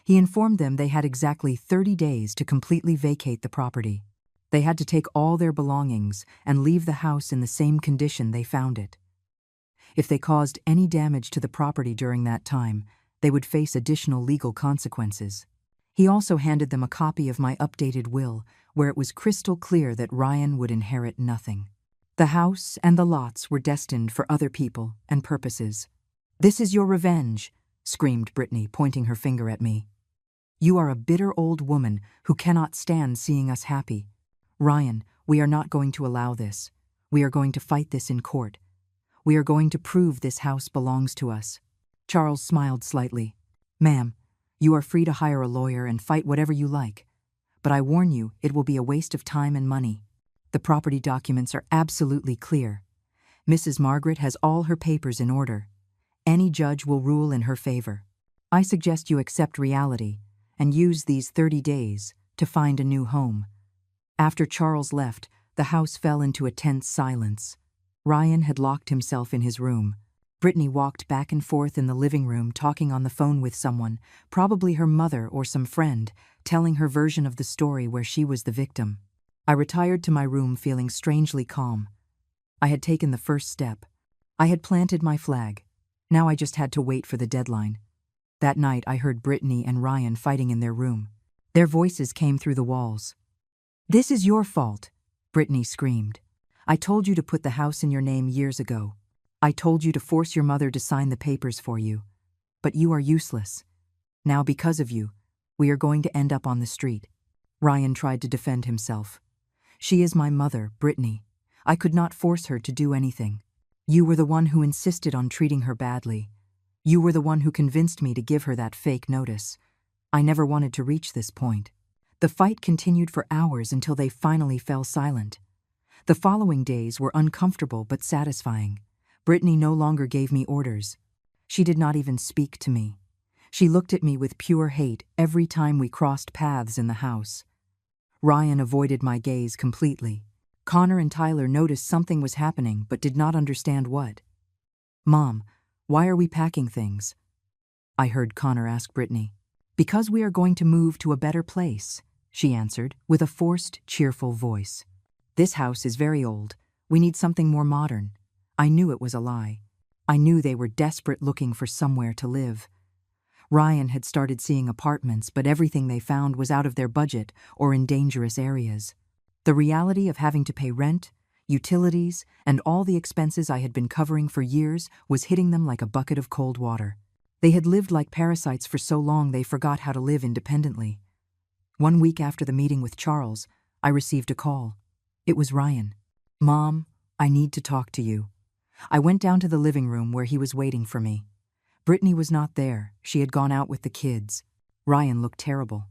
He informed them they had exactly 30 days to completely vacate the property. They had to take all their belongings and leave the house in the same condition they found it. If they caused any damage to the property during that time, they would face additional legal consequences. He also handed them a copy of my updated will, where it was crystal clear that Ryan would inherit nothing. The house and the lots were destined for other people and purposes. "This is your revenge," screamed Brittany, pointing her finger at me. "You are a bitter old woman who cannot stand seeing us happy. Ryan, we are not going to allow this. We are going to fight this in court. We are going to prove this house belongs to us." Charles smiled slightly. "Ma'am, you are free to hire a lawyer and fight whatever you like. But I warn you, it will be a waste of time and money. The property documents are absolutely clear. Mrs. Margaret has all her papers in order. Any judge will rule in her favor. I suggest you accept reality and use these 30 days to find a new home." After Charles left, the house fell into a tense silence. Ryan had locked himself in his room. Brittany walked back and forth in the living room talking on the phone with someone, probably her mother or some friend, telling her version of the story where she was the victim. I retired to my room feeling strangely calm. I had taken the first step. I had planted my flag. Now I just had to wait for the deadline. That night I heard Brittany and Ryan fighting in their room. Their voices came through the walls. "This is your fault," Brittany screamed. "I told you to put the house in your name years ago. I told you to force your mother to sign the papers for you. But you are useless. Now because of you, we are going to end up on the street." Ryan tried to defend himself. "She is my mother, Brittany. I could not force her to do anything. You were the one who insisted on treating her badly. You were the one who convinced me to give her that fake notice. I never wanted to reach this point." The fight continued for hours until they finally fell silent. The following days were uncomfortable but satisfying. Brittany no longer gave me orders. She did not even speak to me. She looked at me with pure hate every time we crossed paths in the house. Ryan avoided my gaze completely. Connor and Tyler noticed something was happening but did not understand what. "Mom, why are we packing things?" I heard Connor ask Brittany. "Because we are going to move to a better place," she answered with a forced, cheerful voice. "This house is very old. We need something more modern." I knew it was a lie. I knew they were desperate looking for somewhere to live. Ryan had started seeing apartments, but everything they found was out of their budget or in dangerous areas. The reality of having to pay rent, utilities, and all the expenses I had been covering for years was hitting them like a bucket of cold water. They had lived like parasites for so long they forgot how to live independently. 1 week after the meeting with Charles, I received a call. It was Ryan. "Mom, I need to talk to you." I went down to the living room where he was waiting for me. Brittany was not there. She had gone out with the kids. Ryan looked terrible.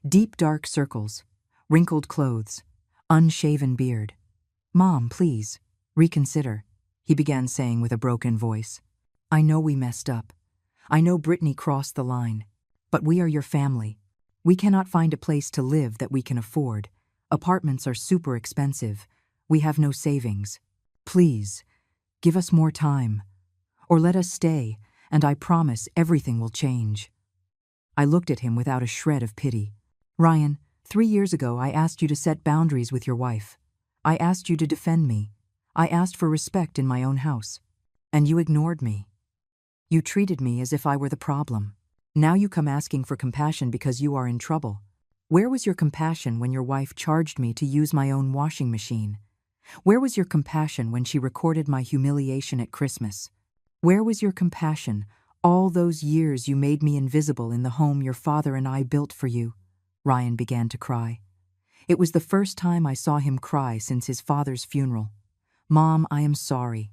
Deep dark circles, wrinkled clothes, unshaven beard. "Mom, please, reconsider," he began saying with a broken voice. "I know we messed up. I know Brittany crossed the line. But we are your family. We cannot find a place to live that we can afford. Apartments are super expensive. We have no savings. Please, give us more time. Or let us stay, and I promise everything will change." I looked at him without a shred of pity. "Ryan, 3 years ago I asked you to set boundaries with your wife. I asked you to defend me. I asked for respect in my own house. And you ignored me. You treated me as if I were the problem. Now you come asking for compassion because you are in trouble. Where was your compassion when your wife charged me to use my own washing machine? Where was your compassion when she recorded my humiliation at Christmas? Where was your compassion all those years you made me invisible in the home your father and I built for you?" Ryan began to cry. It was the first time I saw him cry since his father's funeral. "Mom, I am sorry.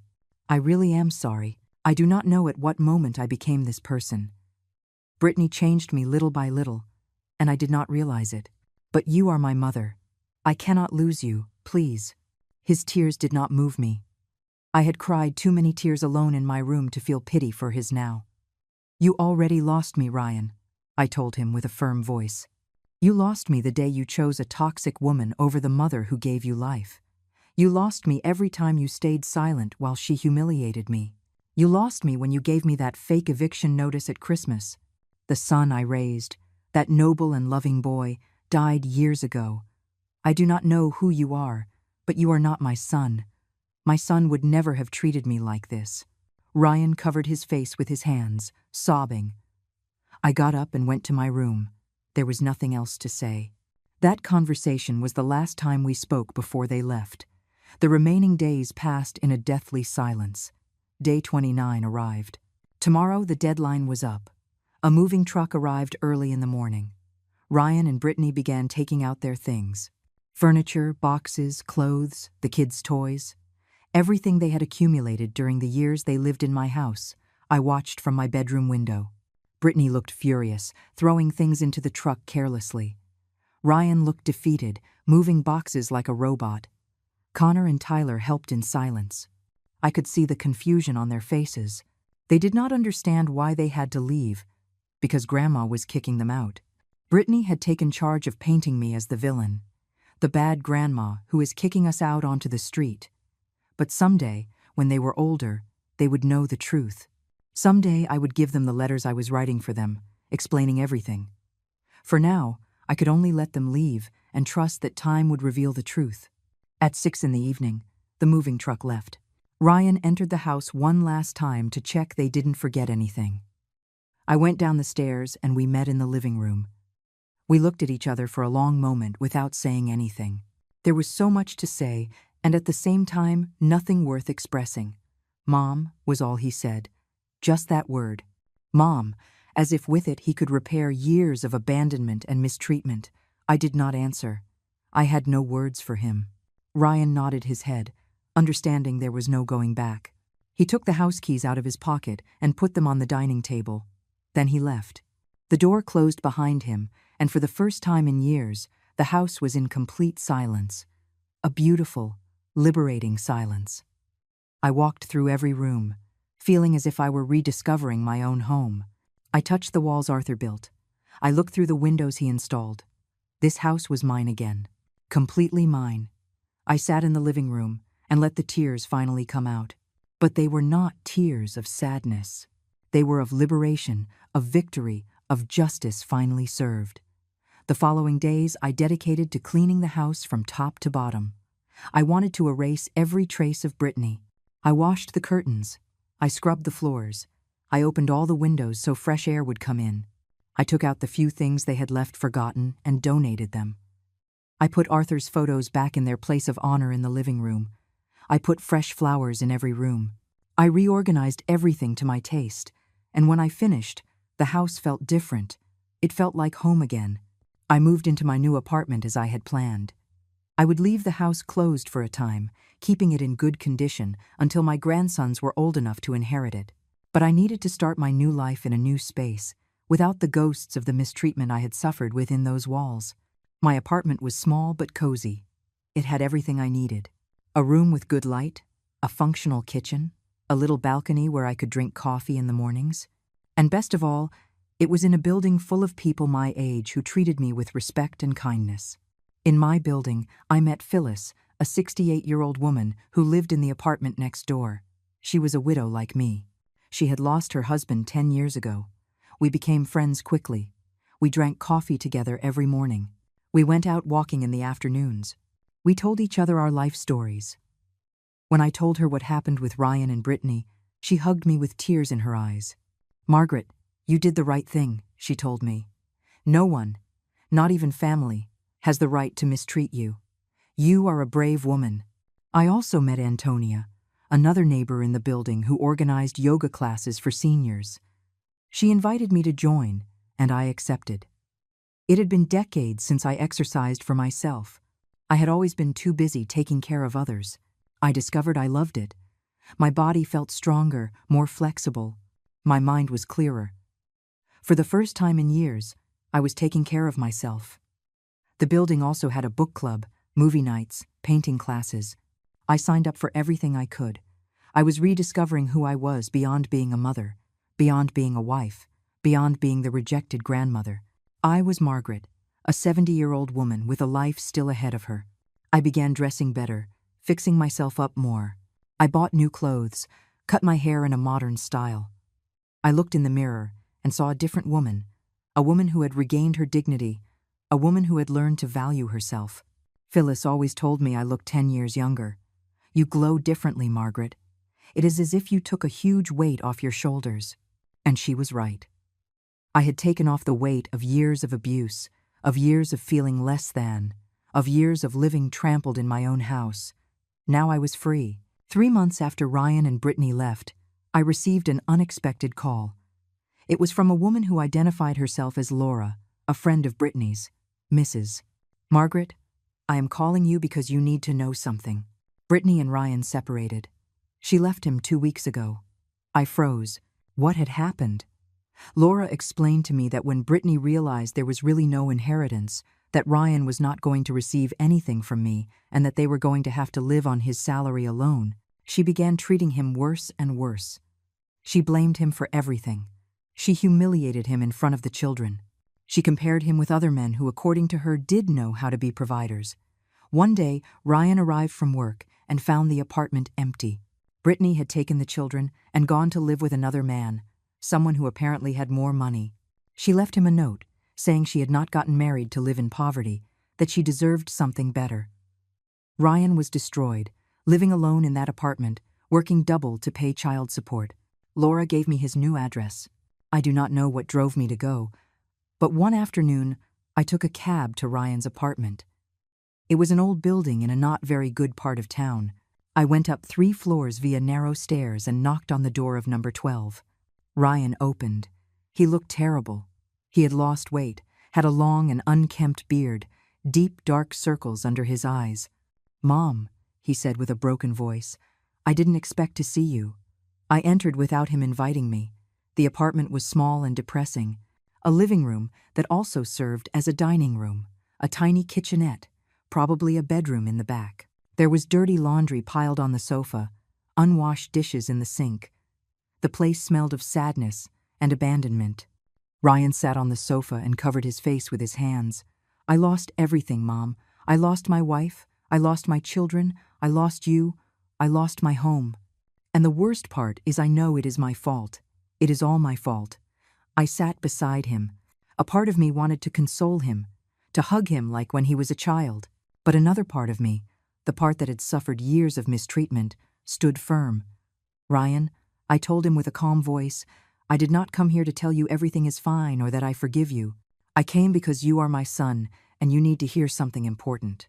I really am sorry. I do not know at what moment I became this person. Brittany changed me little by little, and I did not realize it. But you are my mother. I cannot lose you, please." His tears did not move me. I had cried too many tears alone in my room to feel pity for his now. "You already lost me, Ryan," I told him with a firm voice. "You lost me the day you chose a toxic woman over the mother who gave you life. You lost me every time you stayed silent while she humiliated me. You lost me when you gave me that fake eviction notice at Christmas. The son I raised, that noble and loving boy, died years ago. I do not know who you are, but you are not my son. My son would never have treated me like this." Ryan covered his face with his hands, sobbing. I got up and went to my room. There was nothing else to say. That conversation was the last time we spoke before they left. The remaining days passed in a deathly silence. Day 29 arrived. Tomorrow the deadline was up. A moving truck arrived early in the morning. Ryan and Brittany began taking out their things. Furniture, boxes, clothes, the kids' toys. Everything they had accumulated during the years they lived in my house, I watched from my bedroom window. Brittany looked furious, throwing things into the truck carelessly. Ryan looked defeated, moving boxes like a robot. Connor and Tyler helped in silence. I could see the confusion on their faces. They did not understand why they had to leave, because Grandma was kicking them out. Brittany had taken charge of painting me as the villain, the bad grandma who is kicking us out onto the street. But someday, when they were older, they would know the truth. Someday I would give them the letters I was writing for them, explaining everything. For now, I could only let them leave and trust that time would reveal the truth. At 6 in the evening, the moving truck left. Ryan entered the house one last time to check they didn't forget anything. I went down the stairs and we met in the living room. We looked at each other for a long moment without saying anything. There was so much to say, and at the same time, nothing worth expressing. "Mom," was all he said. Just that word. "Mom," as if with it he could repair years of abandonment and mistreatment. I did not answer. I had no words for him. Ryan nodded his head, understanding there was no going back. He took the house keys out of his pocket and put them on the dining table. Then he left. The door closed behind him, and for the first time in years, the house was in complete silence. A beautiful, liberating silence. I walked through every room, feeling as if I were rediscovering my own home. I touched the walls Arthur built. I looked through the windows he installed. This house was mine again, completely mine. I sat in the living room and let the tears finally come out. But they were not tears of sadness. They were of liberation, of victory, of justice finally served. The following days I dedicated to cleaning the house from top to bottom. I wanted to erase every trace of Brittany. I washed the curtains. I scrubbed the floors. I opened all the windows so fresh air would come in. I took out the few things they had left forgotten and donated them. I put Arthur's photos back in their place of honor in the living room. I put fresh flowers in every room. I reorganized everything to my taste, and when I finished, the house felt different. It felt like home again. I moved into my new apartment as I had planned. I would leave the house closed for a time, keeping it in good condition until my grandsons were old enough to inherit it. But I needed to start my new life in a new space, without the ghosts of the mistreatment I had suffered within those walls. My apartment was small but cozy. It had everything I needed. A room with good light, a functional kitchen, a little balcony where I could drink coffee in the mornings. And best of all, it was in a building full of people my age who treated me with respect and kindness. In my building, I met Phyllis, a 68-year-old woman who lived in the apartment next door. She was a widow like me. She had lost her husband 10 years ago. We became friends quickly. We drank coffee together every morning. We went out walking in the afternoons. We told each other our life stories. When I told her what happened with Ryan and Brittany, she hugged me with tears in her eyes. "Margaret, you did the right thing," she told me. "No one, not even family, has the right to mistreat you. You are a brave woman." I also met Antonia, another neighbor in the building who organized yoga classes for seniors. She invited me to join, and I accepted. It had been decades since I exercised for myself. I had always been too busy taking care of others. I discovered I loved it. My body felt stronger, more flexible. My mind was clearer. For the first time in years, I was taking care of myself. The building also had a book club, movie nights, painting classes. I signed up for everything I could. I was rediscovering who I was beyond being a mother, beyond being a wife, beyond being the rejected grandmother. I was Margaret, a 70-year-old woman with a life still ahead of her. I began dressing better, fixing myself up more. I bought new clothes, cut my hair in a modern style. I looked in the mirror and saw a different woman, a woman who had regained her dignity, a woman who had learned to value herself. Phyllis always told me I looked 10 years younger. "You glow differently, Margaret. It is as if you took a huge weight off your shoulders." And she was right. I had taken off the weight of years of abuse, of years of feeling less than, of years of living trampled in my own house. Now I was free. 3 months after Ryan and Brittany left, I received an unexpected call. It was from a woman who identified herself as Laura, a friend of Brittany's. "Mrs. Margaret, I am calling you because you need to know something. Brittany and Ryan separated. She left him 2 weeks ago." I froze. What had happened? Laura explained to me that when Brittany realized there was really no inheritance, that Ryan was not going to receive anything from me, and that they were going to have to live on his salary alone, she began treating him worse and worse. She blamed him for everything. She humiliated him in front of the children. She compared him with other men who, according to her, did know how to be providers. One day, Ryan arrived from work and found the apartment empty. Brittany had taken the children and gone to live with another man, someone who apparently had more money. She left him a note, saying she had not gotten married to live in poverty, that she deserved something better. Ryan was destroyed, living alone in that apartment, working double to pay child support. Laura gave me his new address. I do not know what drove me to go, but one afternoon, I took a cab to Ryan's apartment. It was an old building in a not very good part of town. I went up 3 floors via narrow stairs and knocked on the door of number 12. Ryan opened. He looked terrible. He had lost weight, had a long and unkempt beard, deep dark circles under his eyes. "Mom," he said with a broken voice, "I didn't expect to see you." I entered without him inviting me. The apartment was small and depressing. A living room that also served as a dining room, a tiny kitchenette, probably a bedroom in the back. There was dirty laundry piled on the sofa, unwashed dishes in the sink. The place smelled of sadness and abandonment. Ryan sat on the sofa and covered his face with his hands. "I lost everything, Mom. I lost my wife. I lost my children. I lost you. I lost my home. And the worst part is I know it is my fault. It is all my fault." I sat beside him. A part of me wanted to console him, to hug him like when he was a child. But another part of me, the part that had suffered years of mistreatment, stood firm. "Ryan," I told him with a calm voice, I did not come here to tell you everything is fine or that I forgive you. I came because you are my son, and you need to hear something important.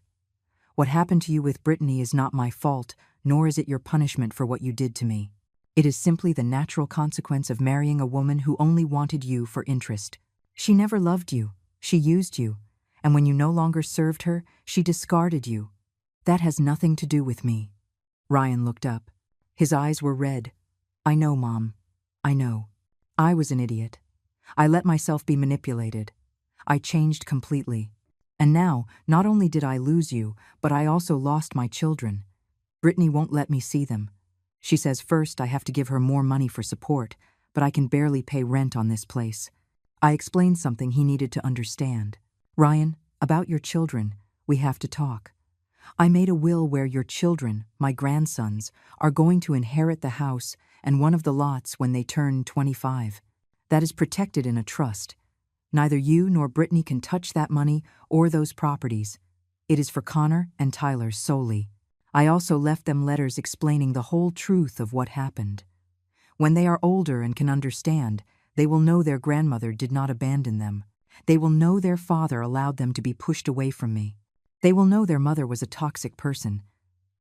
What happened to you with Brittany is not my fault, nor is it your punishment for what you did to me. It is simply the natural consequence of marrying a woman who only wanted you for interest. She never loved you, she used you, and when you no longer served her, she discarded you. That has nothing to do with me. Ryan looked up. His eyes were red. I know, Mom. I know. I was an idiot. I let myself be manipulated. I changed completely. And now, not only did I lose you, but I also lost my children. Brittany won't let me see them. She says first I have to give her more money for support, but I can barely pay rent on this place. I explained something he needed to understand. Ryan, about your children, we have to talk. I made a will where your children, my grandsons, are going to inherit the house and one of the lots when they turn 25. That is protected in a trust. Neither you nor Brittany can touch that money or those properties. It is for Connor and Tyler solely. I also left them letters explaining the whole truth of what happened. When they are older and can understand, they will know their grandmother did not abandon them. They will know their father allowed them to be pushed away from me. They will know their mother was a toxic person.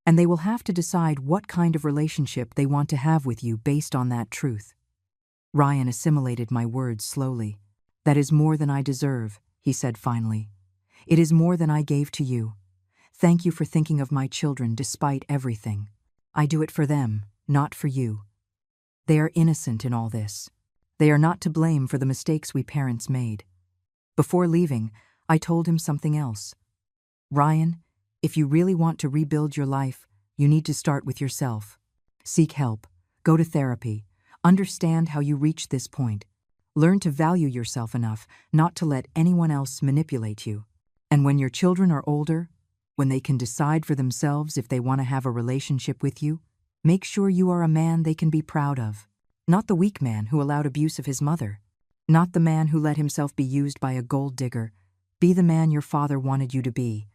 And they will have to decide what kind of relationship they want to have with you based on that truth. Ryan assimilated my words slowly. That is more than I deserve, he said finally. It is more than I gave to you. Thank you for thinking of my children despite everything. I do it for them, not for you. They are innocent in all this. They are not to blame for the mistakes we parents made. Before leaving, I told him something else. Ryan, if you really want to rebuild your life, you need to start with yourself. Seek help. Go to therapy. Understand how you reached this point. Learn to value yourself enough not to let anyone else manipulate you. And when your children are older, when they can decide for themselves if they want to have a relationship with you, make sure you are a man they can be proud of. Not the weak man who allowed abuse of his mother. Not the man who let himself be used by a gold digger. Be the man your father wanted you to be.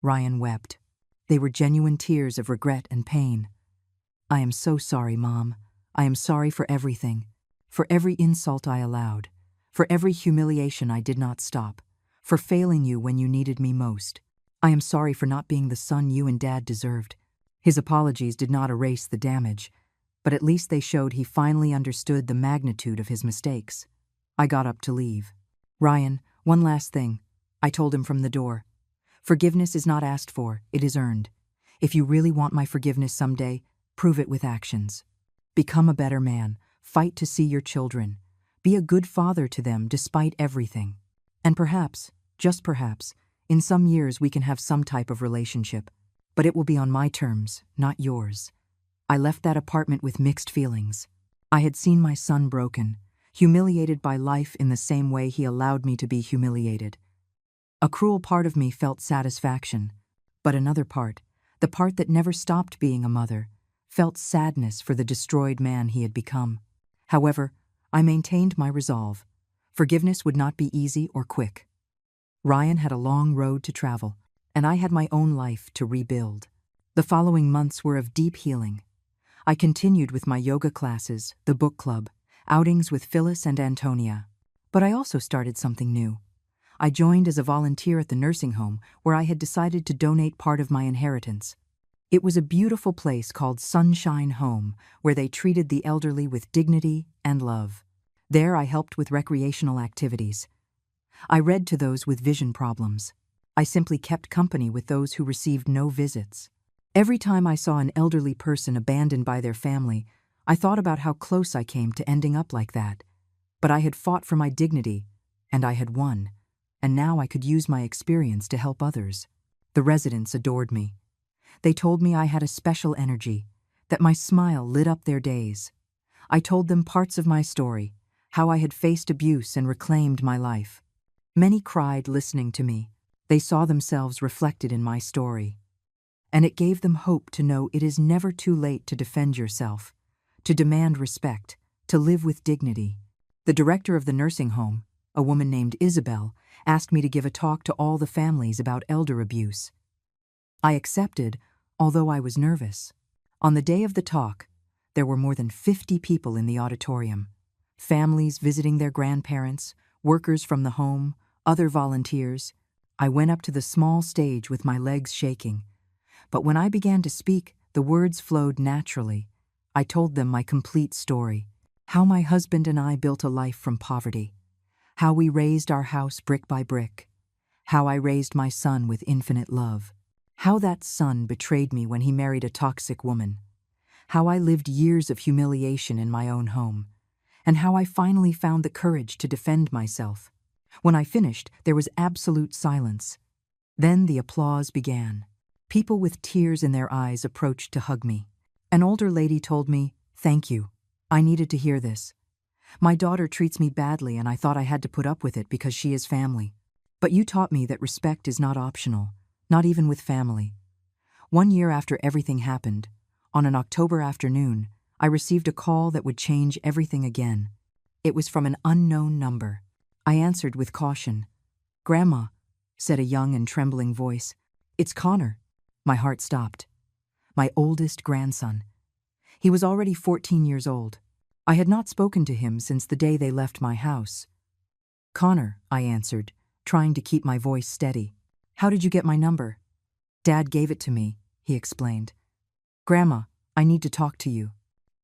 Ryan wept. They were genuine tears of regret and pain. I am so sorry, Mom. I am sorry for everything. For every insult I allowed. For every humiliation I did not stop. For failing you when you needed me most. I am sorry for not being the son you and Dad deserved. His apologies did not erase the damage, but at least they showed he finally understood the magnitude of his mistakes. I got up to leave. Ryan, one last thing. I told him from the door. Forgiveness is not asked for, it is earned. If you really want my forgiveness someday, prove it with actions. Become a better man. Fight to see your children. Be a good father to them despite everything. And perhaps, just perhaps, in some years we can have some type of relationship. But it will be on my terms, not yours. I left that apartment with mixed feelings. I had seen my son broken, humiliated by life in the same way he allowed me to be humiliated. A cruel part of me felt satisfaction, but another part, the part that never stopped being a mother, felt sadness for the destroyed man he had become. However, I maintained my resolve. Forgiveness would not be easy or quick. Ryan had a long road to travel, and I had my own life to rebuild. The following months were of deep healing. I continued with my yoga classes, the book club, outings with Phyllis and Antonia. But I also started something new. I joined as a volunteer at the nursing home where I had decided to donate part of my inheritance. It was a beautiful place called Sunshine Home, where they treated the elderly with dignity and love. There I helped with recreational activities. I read to those with vision problems. I simply kept company with those who received no visits. Every time I saw an elderly person abandoned by their family, I thought about how close I came to ending up like that. But I had fought for my dignity, and I had won, and now I could use my experience to help others. The residents adored me. They told me I had a special energy, that my smile lit up their days. I told them parts of my story, how I had faced abuse and reclaimed my life. Many cried listening to me. They saw themselves reflected in my story. And it gave them hope to know it is never too late to defend yourself, to demand respect, to live with dignity. The director of the nursing home, a woman named Isabel, asked me to give a talk to all the families about elder abuse. I accepted, although I was nervous. On the day of the talk, there were more than 50 people in the auditorium. Families visiting their grandparents, workers from the home, other volunteers. I went up to the small stage with my legs shaking. But when I began to speak, the words flowed naturally. I told them my complete story. How my husband and I built a life from poverty. How we raised our house brick by brick. How I raised my son with infinite love. How that son betrayed me when he married a toxic woman. How I lived years of humiliation in my own home. And how I finally found the courage to defend myself. When I finished, there was absolute silence. Then the applause began. People with tears in their eyes approached to hug me. An older lady told me, "Thank you. I needed to hear this. My daughter treats me badly and I thought I had to put up with it because she is family. But you taught me that respect is not optional, not even with family." 1 year after everything happened, on an October afternoon, I received a call that would change everything again. It was from an unknown number. I answered with caution. "Grandma," said a young and trembling voice. "It's Connor." My heart stopped. My oldest grandson. He was already 14 years old. I had not spoken to him since the day they left my house. "Connor," I answered, trying to keep my voice steady. "How did you get my number?" "Dad gave it to me," he explained. "Grandma, I need to talk to you.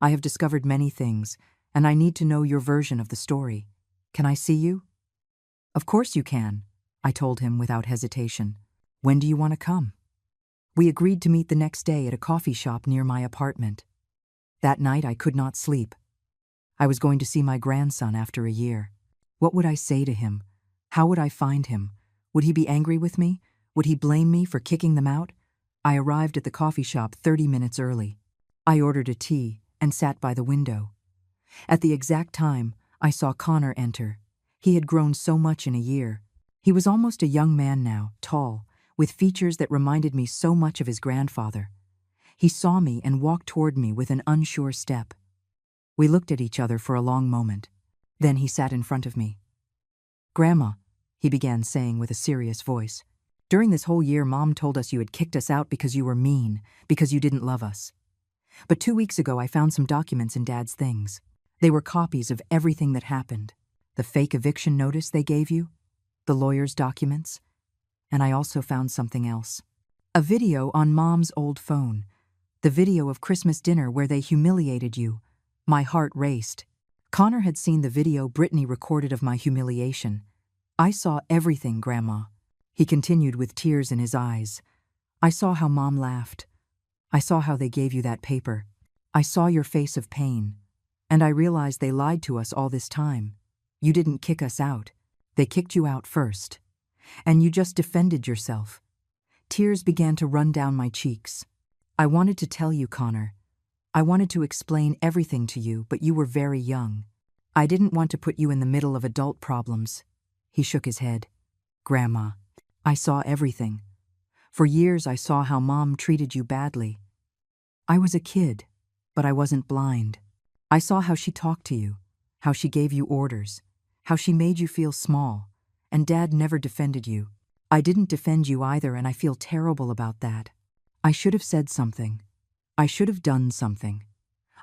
I have discovered many things, and I need to know your version of the story. Can I see you?" "Of course you can," I told him without hesitation. "When do you want to come?" We agreed to meet the next day at a coffee shop near my apartment. That night I could not sleep. I was going to see my grandson after a year. What would I say to him? How would I find him? Would he be angry with me? Would he blame me for kicking them out? I arrived at the coffee shop 30 minutes early. I ordered a tea and sat by the window. At the exact time, I saw Connor enter. He had grown so much in a year. He was almost a young man now, tall, with features that reminded me so much of his grandfather. He saw me and walked toward me with an unsure step. We looked at each other for a long moment. Then he sat in front of me. "Grandma," he began saying with a serious voice, "during this whole year Mom told us you had kicked us out because you were mean, because you didn't love us. But 2 weeks ago I found some documents in Dad's things. They were copies of everything that happened. The fake eviction notice they gave you, the lawyer's documents, and I also found something else. A video on Mom's old phone. The video of Christmas dinner where they humiliated you." My heart raced. Connor had seen the video Brittany recorded of my humiliation. "I saw everything, Grandma," he continued with tears in his eyes. "I saw how Mom laughed. I saw how they gave you that paper. I saw your face of pain. And I realized they lied to us all this time. You didn't kick us out. They kicked you out first. And you just defended yourself." Tears began to run down my cheeks. "I wanted to tell you, Connor. I wanted to explain everything to you, but you were very young. I didn't want to put you in the middle of adult problems." He shook his head. "Grandma, I saw everything. For years I saw how Mom treated you badly. I was a kid, but I wasn't blind. I saw how she talked to you, how she gave you orders, how she made you feel small, and Dad never defended you. I didn't defend you either, and I feel terrible about that. I should have said something. I should have done something."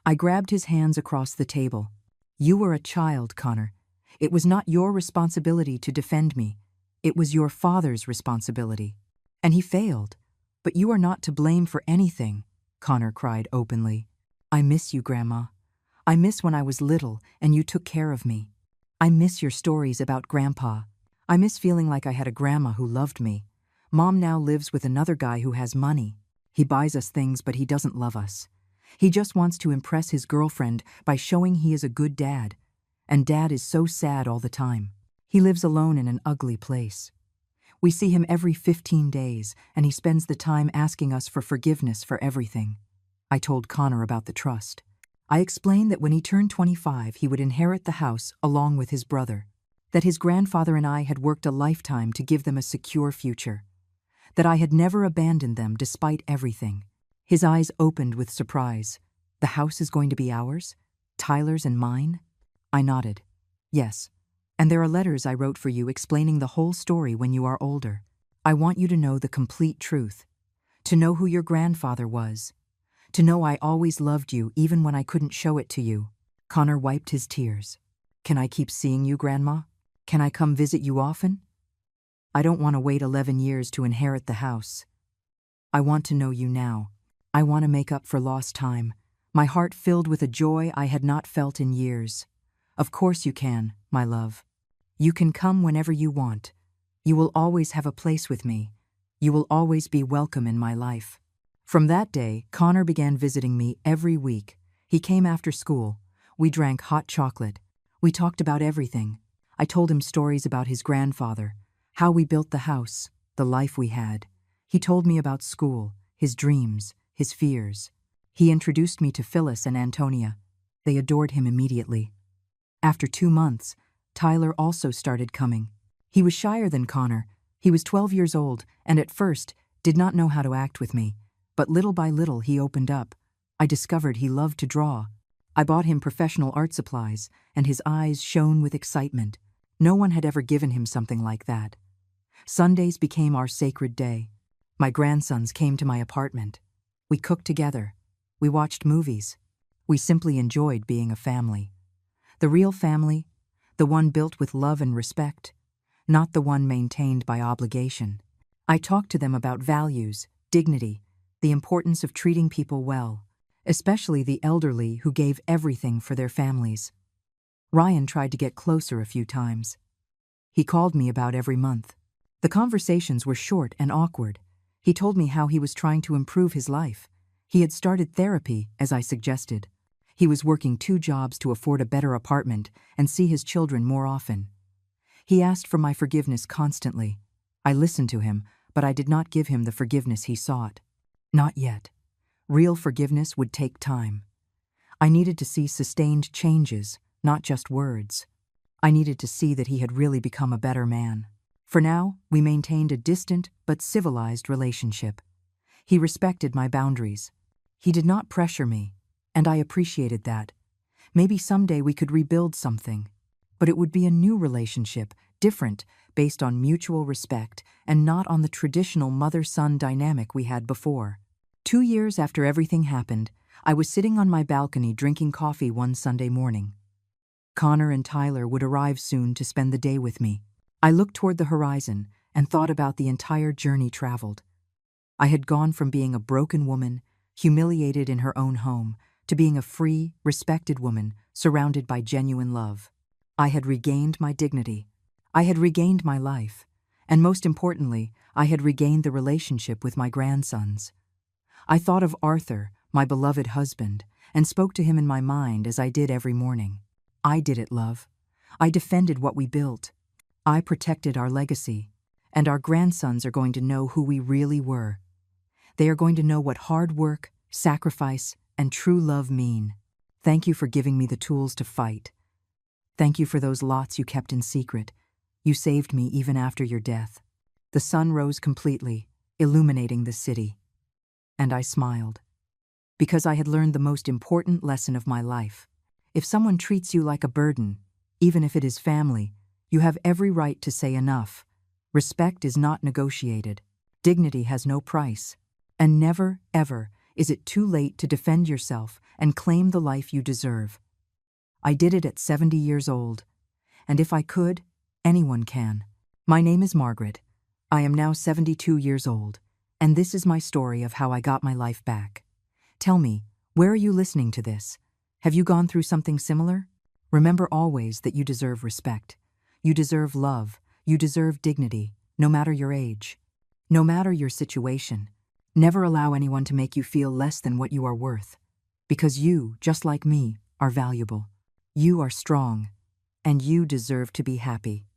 I grabbed his hands across the table. "You were a child, Connor. It was not your responsibility to defend me. It was your father's responsibility. And he failed. But you are not to blame for anything," Connor cried openly. "I miss you, Grandma. I miss when I was little and you took care of me. I miss your stories about Grandpa. I miss feeling like I had a grandma who loved me. Mom now lives with another guy who has money. He buys us things, but he doesn't love us. He just wants to impress his girlfriend by showing he is a good dad. And Dad is so sad all the time. He lives alone in an ugly place. We see him every 15 days, and he spends the time asking us for forgiveness for everything." I told Connor about the trust. I explained that when he turned 25, he would inherit the house along with his brother, that his grandfather and I had worked a lifetime to give them a secure future, that I had never abandoned them despite everything. His eyes opened with surprise. "The house is going to be ours? Tyler's and mine?" I nodded. "Yes. And there are letters I wrote for you explaining the whole story when you are older. I want you to know the complete truth. To know who your grandfather was. To know I always loved you even when I couldn't show it to you." Connor wiped his tears. Can I keep seeing you, Grandma? Can I come visit you often? I don't want to wait 11 years to inherit the house. I want to know you now. I want to make up for lost time, my heart filled with a joy I had not felt in years. Of course you can, my love. You can come whenever you want. You will always have a place with me. You will always be welcome in my life. From that day, Connor began visiting me every week. He came after school. We drank hot chocolate. We talked about everything. I told him stories about his grandfather, how we built the house, the life we had. He told me about school, his dreams, his fears. He introduced me to Phyllis and Antonia. They adored him immediately. After 2 months, Tyler also started coming. He was shyer than Connor. He was 12 years old and at first did not know how to act with me. But little by little he opened up. I discovered he loved to draw. I bought him professional art supplies, and his eyes shone with excitement. No one had ever given him something like that. Sundays became our sacred day. My grandsons came to my apartment. We cooked together. We watched movies. We simply enjoyed being a family. The real family, the one built with love and respect, not the one maintained by obligation. I talked to them about values, dignity, the importance of treating people well, especially the elderly who gave everything for their families. Ryan tried to get closer a few times. He called me about every month. The conversations were short and awkward. He told me how he was trying to improve his life. He had started therapy, as I suggested. He was working 2 jobs to afford a better apartment and see his children more often. He asked for my forgiveness constantly. I listened to him, but I did not give him the forgiveness he sought. Not yet. Real forgiveness would take time. I needed to see sustained changes, not just words. I needed to see that he had really become a better man. For now, we maintained a distant but civilized relationship. He respected my boundaries. He did not pressure me, and I appreciated that. Maybe someday we could rebuild something. But it would be a new relationship, different, based on mutual respect and not on the traditional mother-son dynamic we had before. 2 years after everything happened, I was sitting on my balcony drinking coffee one Sunday morning. Connor and Tyler would arrive soon to spend the day with me. I looked toward the horizon and thought about the entire journey traveled. I had gone from being a broken woman, humiliated in her own home, to being a free, respected woman surrounded by genuine love. I had regained my dignity. I had regained my life. And most importantly, I had regained the relationship with my grandsons. I thought of Arthur, my beloved husband, and spoke to him in my mind as I did every morning. I did it, love. I defended what we built. I protected our legacy. And our grandsons are going to know who we really were. They are going to know what hard work, sacrifice, and true love mean. Thank you for giving me the tools to fight. Thank you for those lots you kept in secret. You saved me even after your death. The sun rose completely, illuminating the city. And I smiled. Because I had learned the most important lesson of my life. If someone treats you like a burden, even if it is family, you have every right to say enough. Respect is not negotiated. Dignity has no price. And never, ever, is it too late to defend yourself and claim the life you deserve. I did it at 70 years old. And if I could, anyone can. My name is Margaret. I am now 72 years old. And this is my story of how I got my life back. Tell me, where are you listening to this? Have you gone through something similar? Remember always that you deserve respect. You deserve love. You deserve dignity, no matter your age. No matter your situation. Never allow anyone to make you feel less than what you are worth. Because you, just like me, are valuable. You are strong. And you deserve to be happy.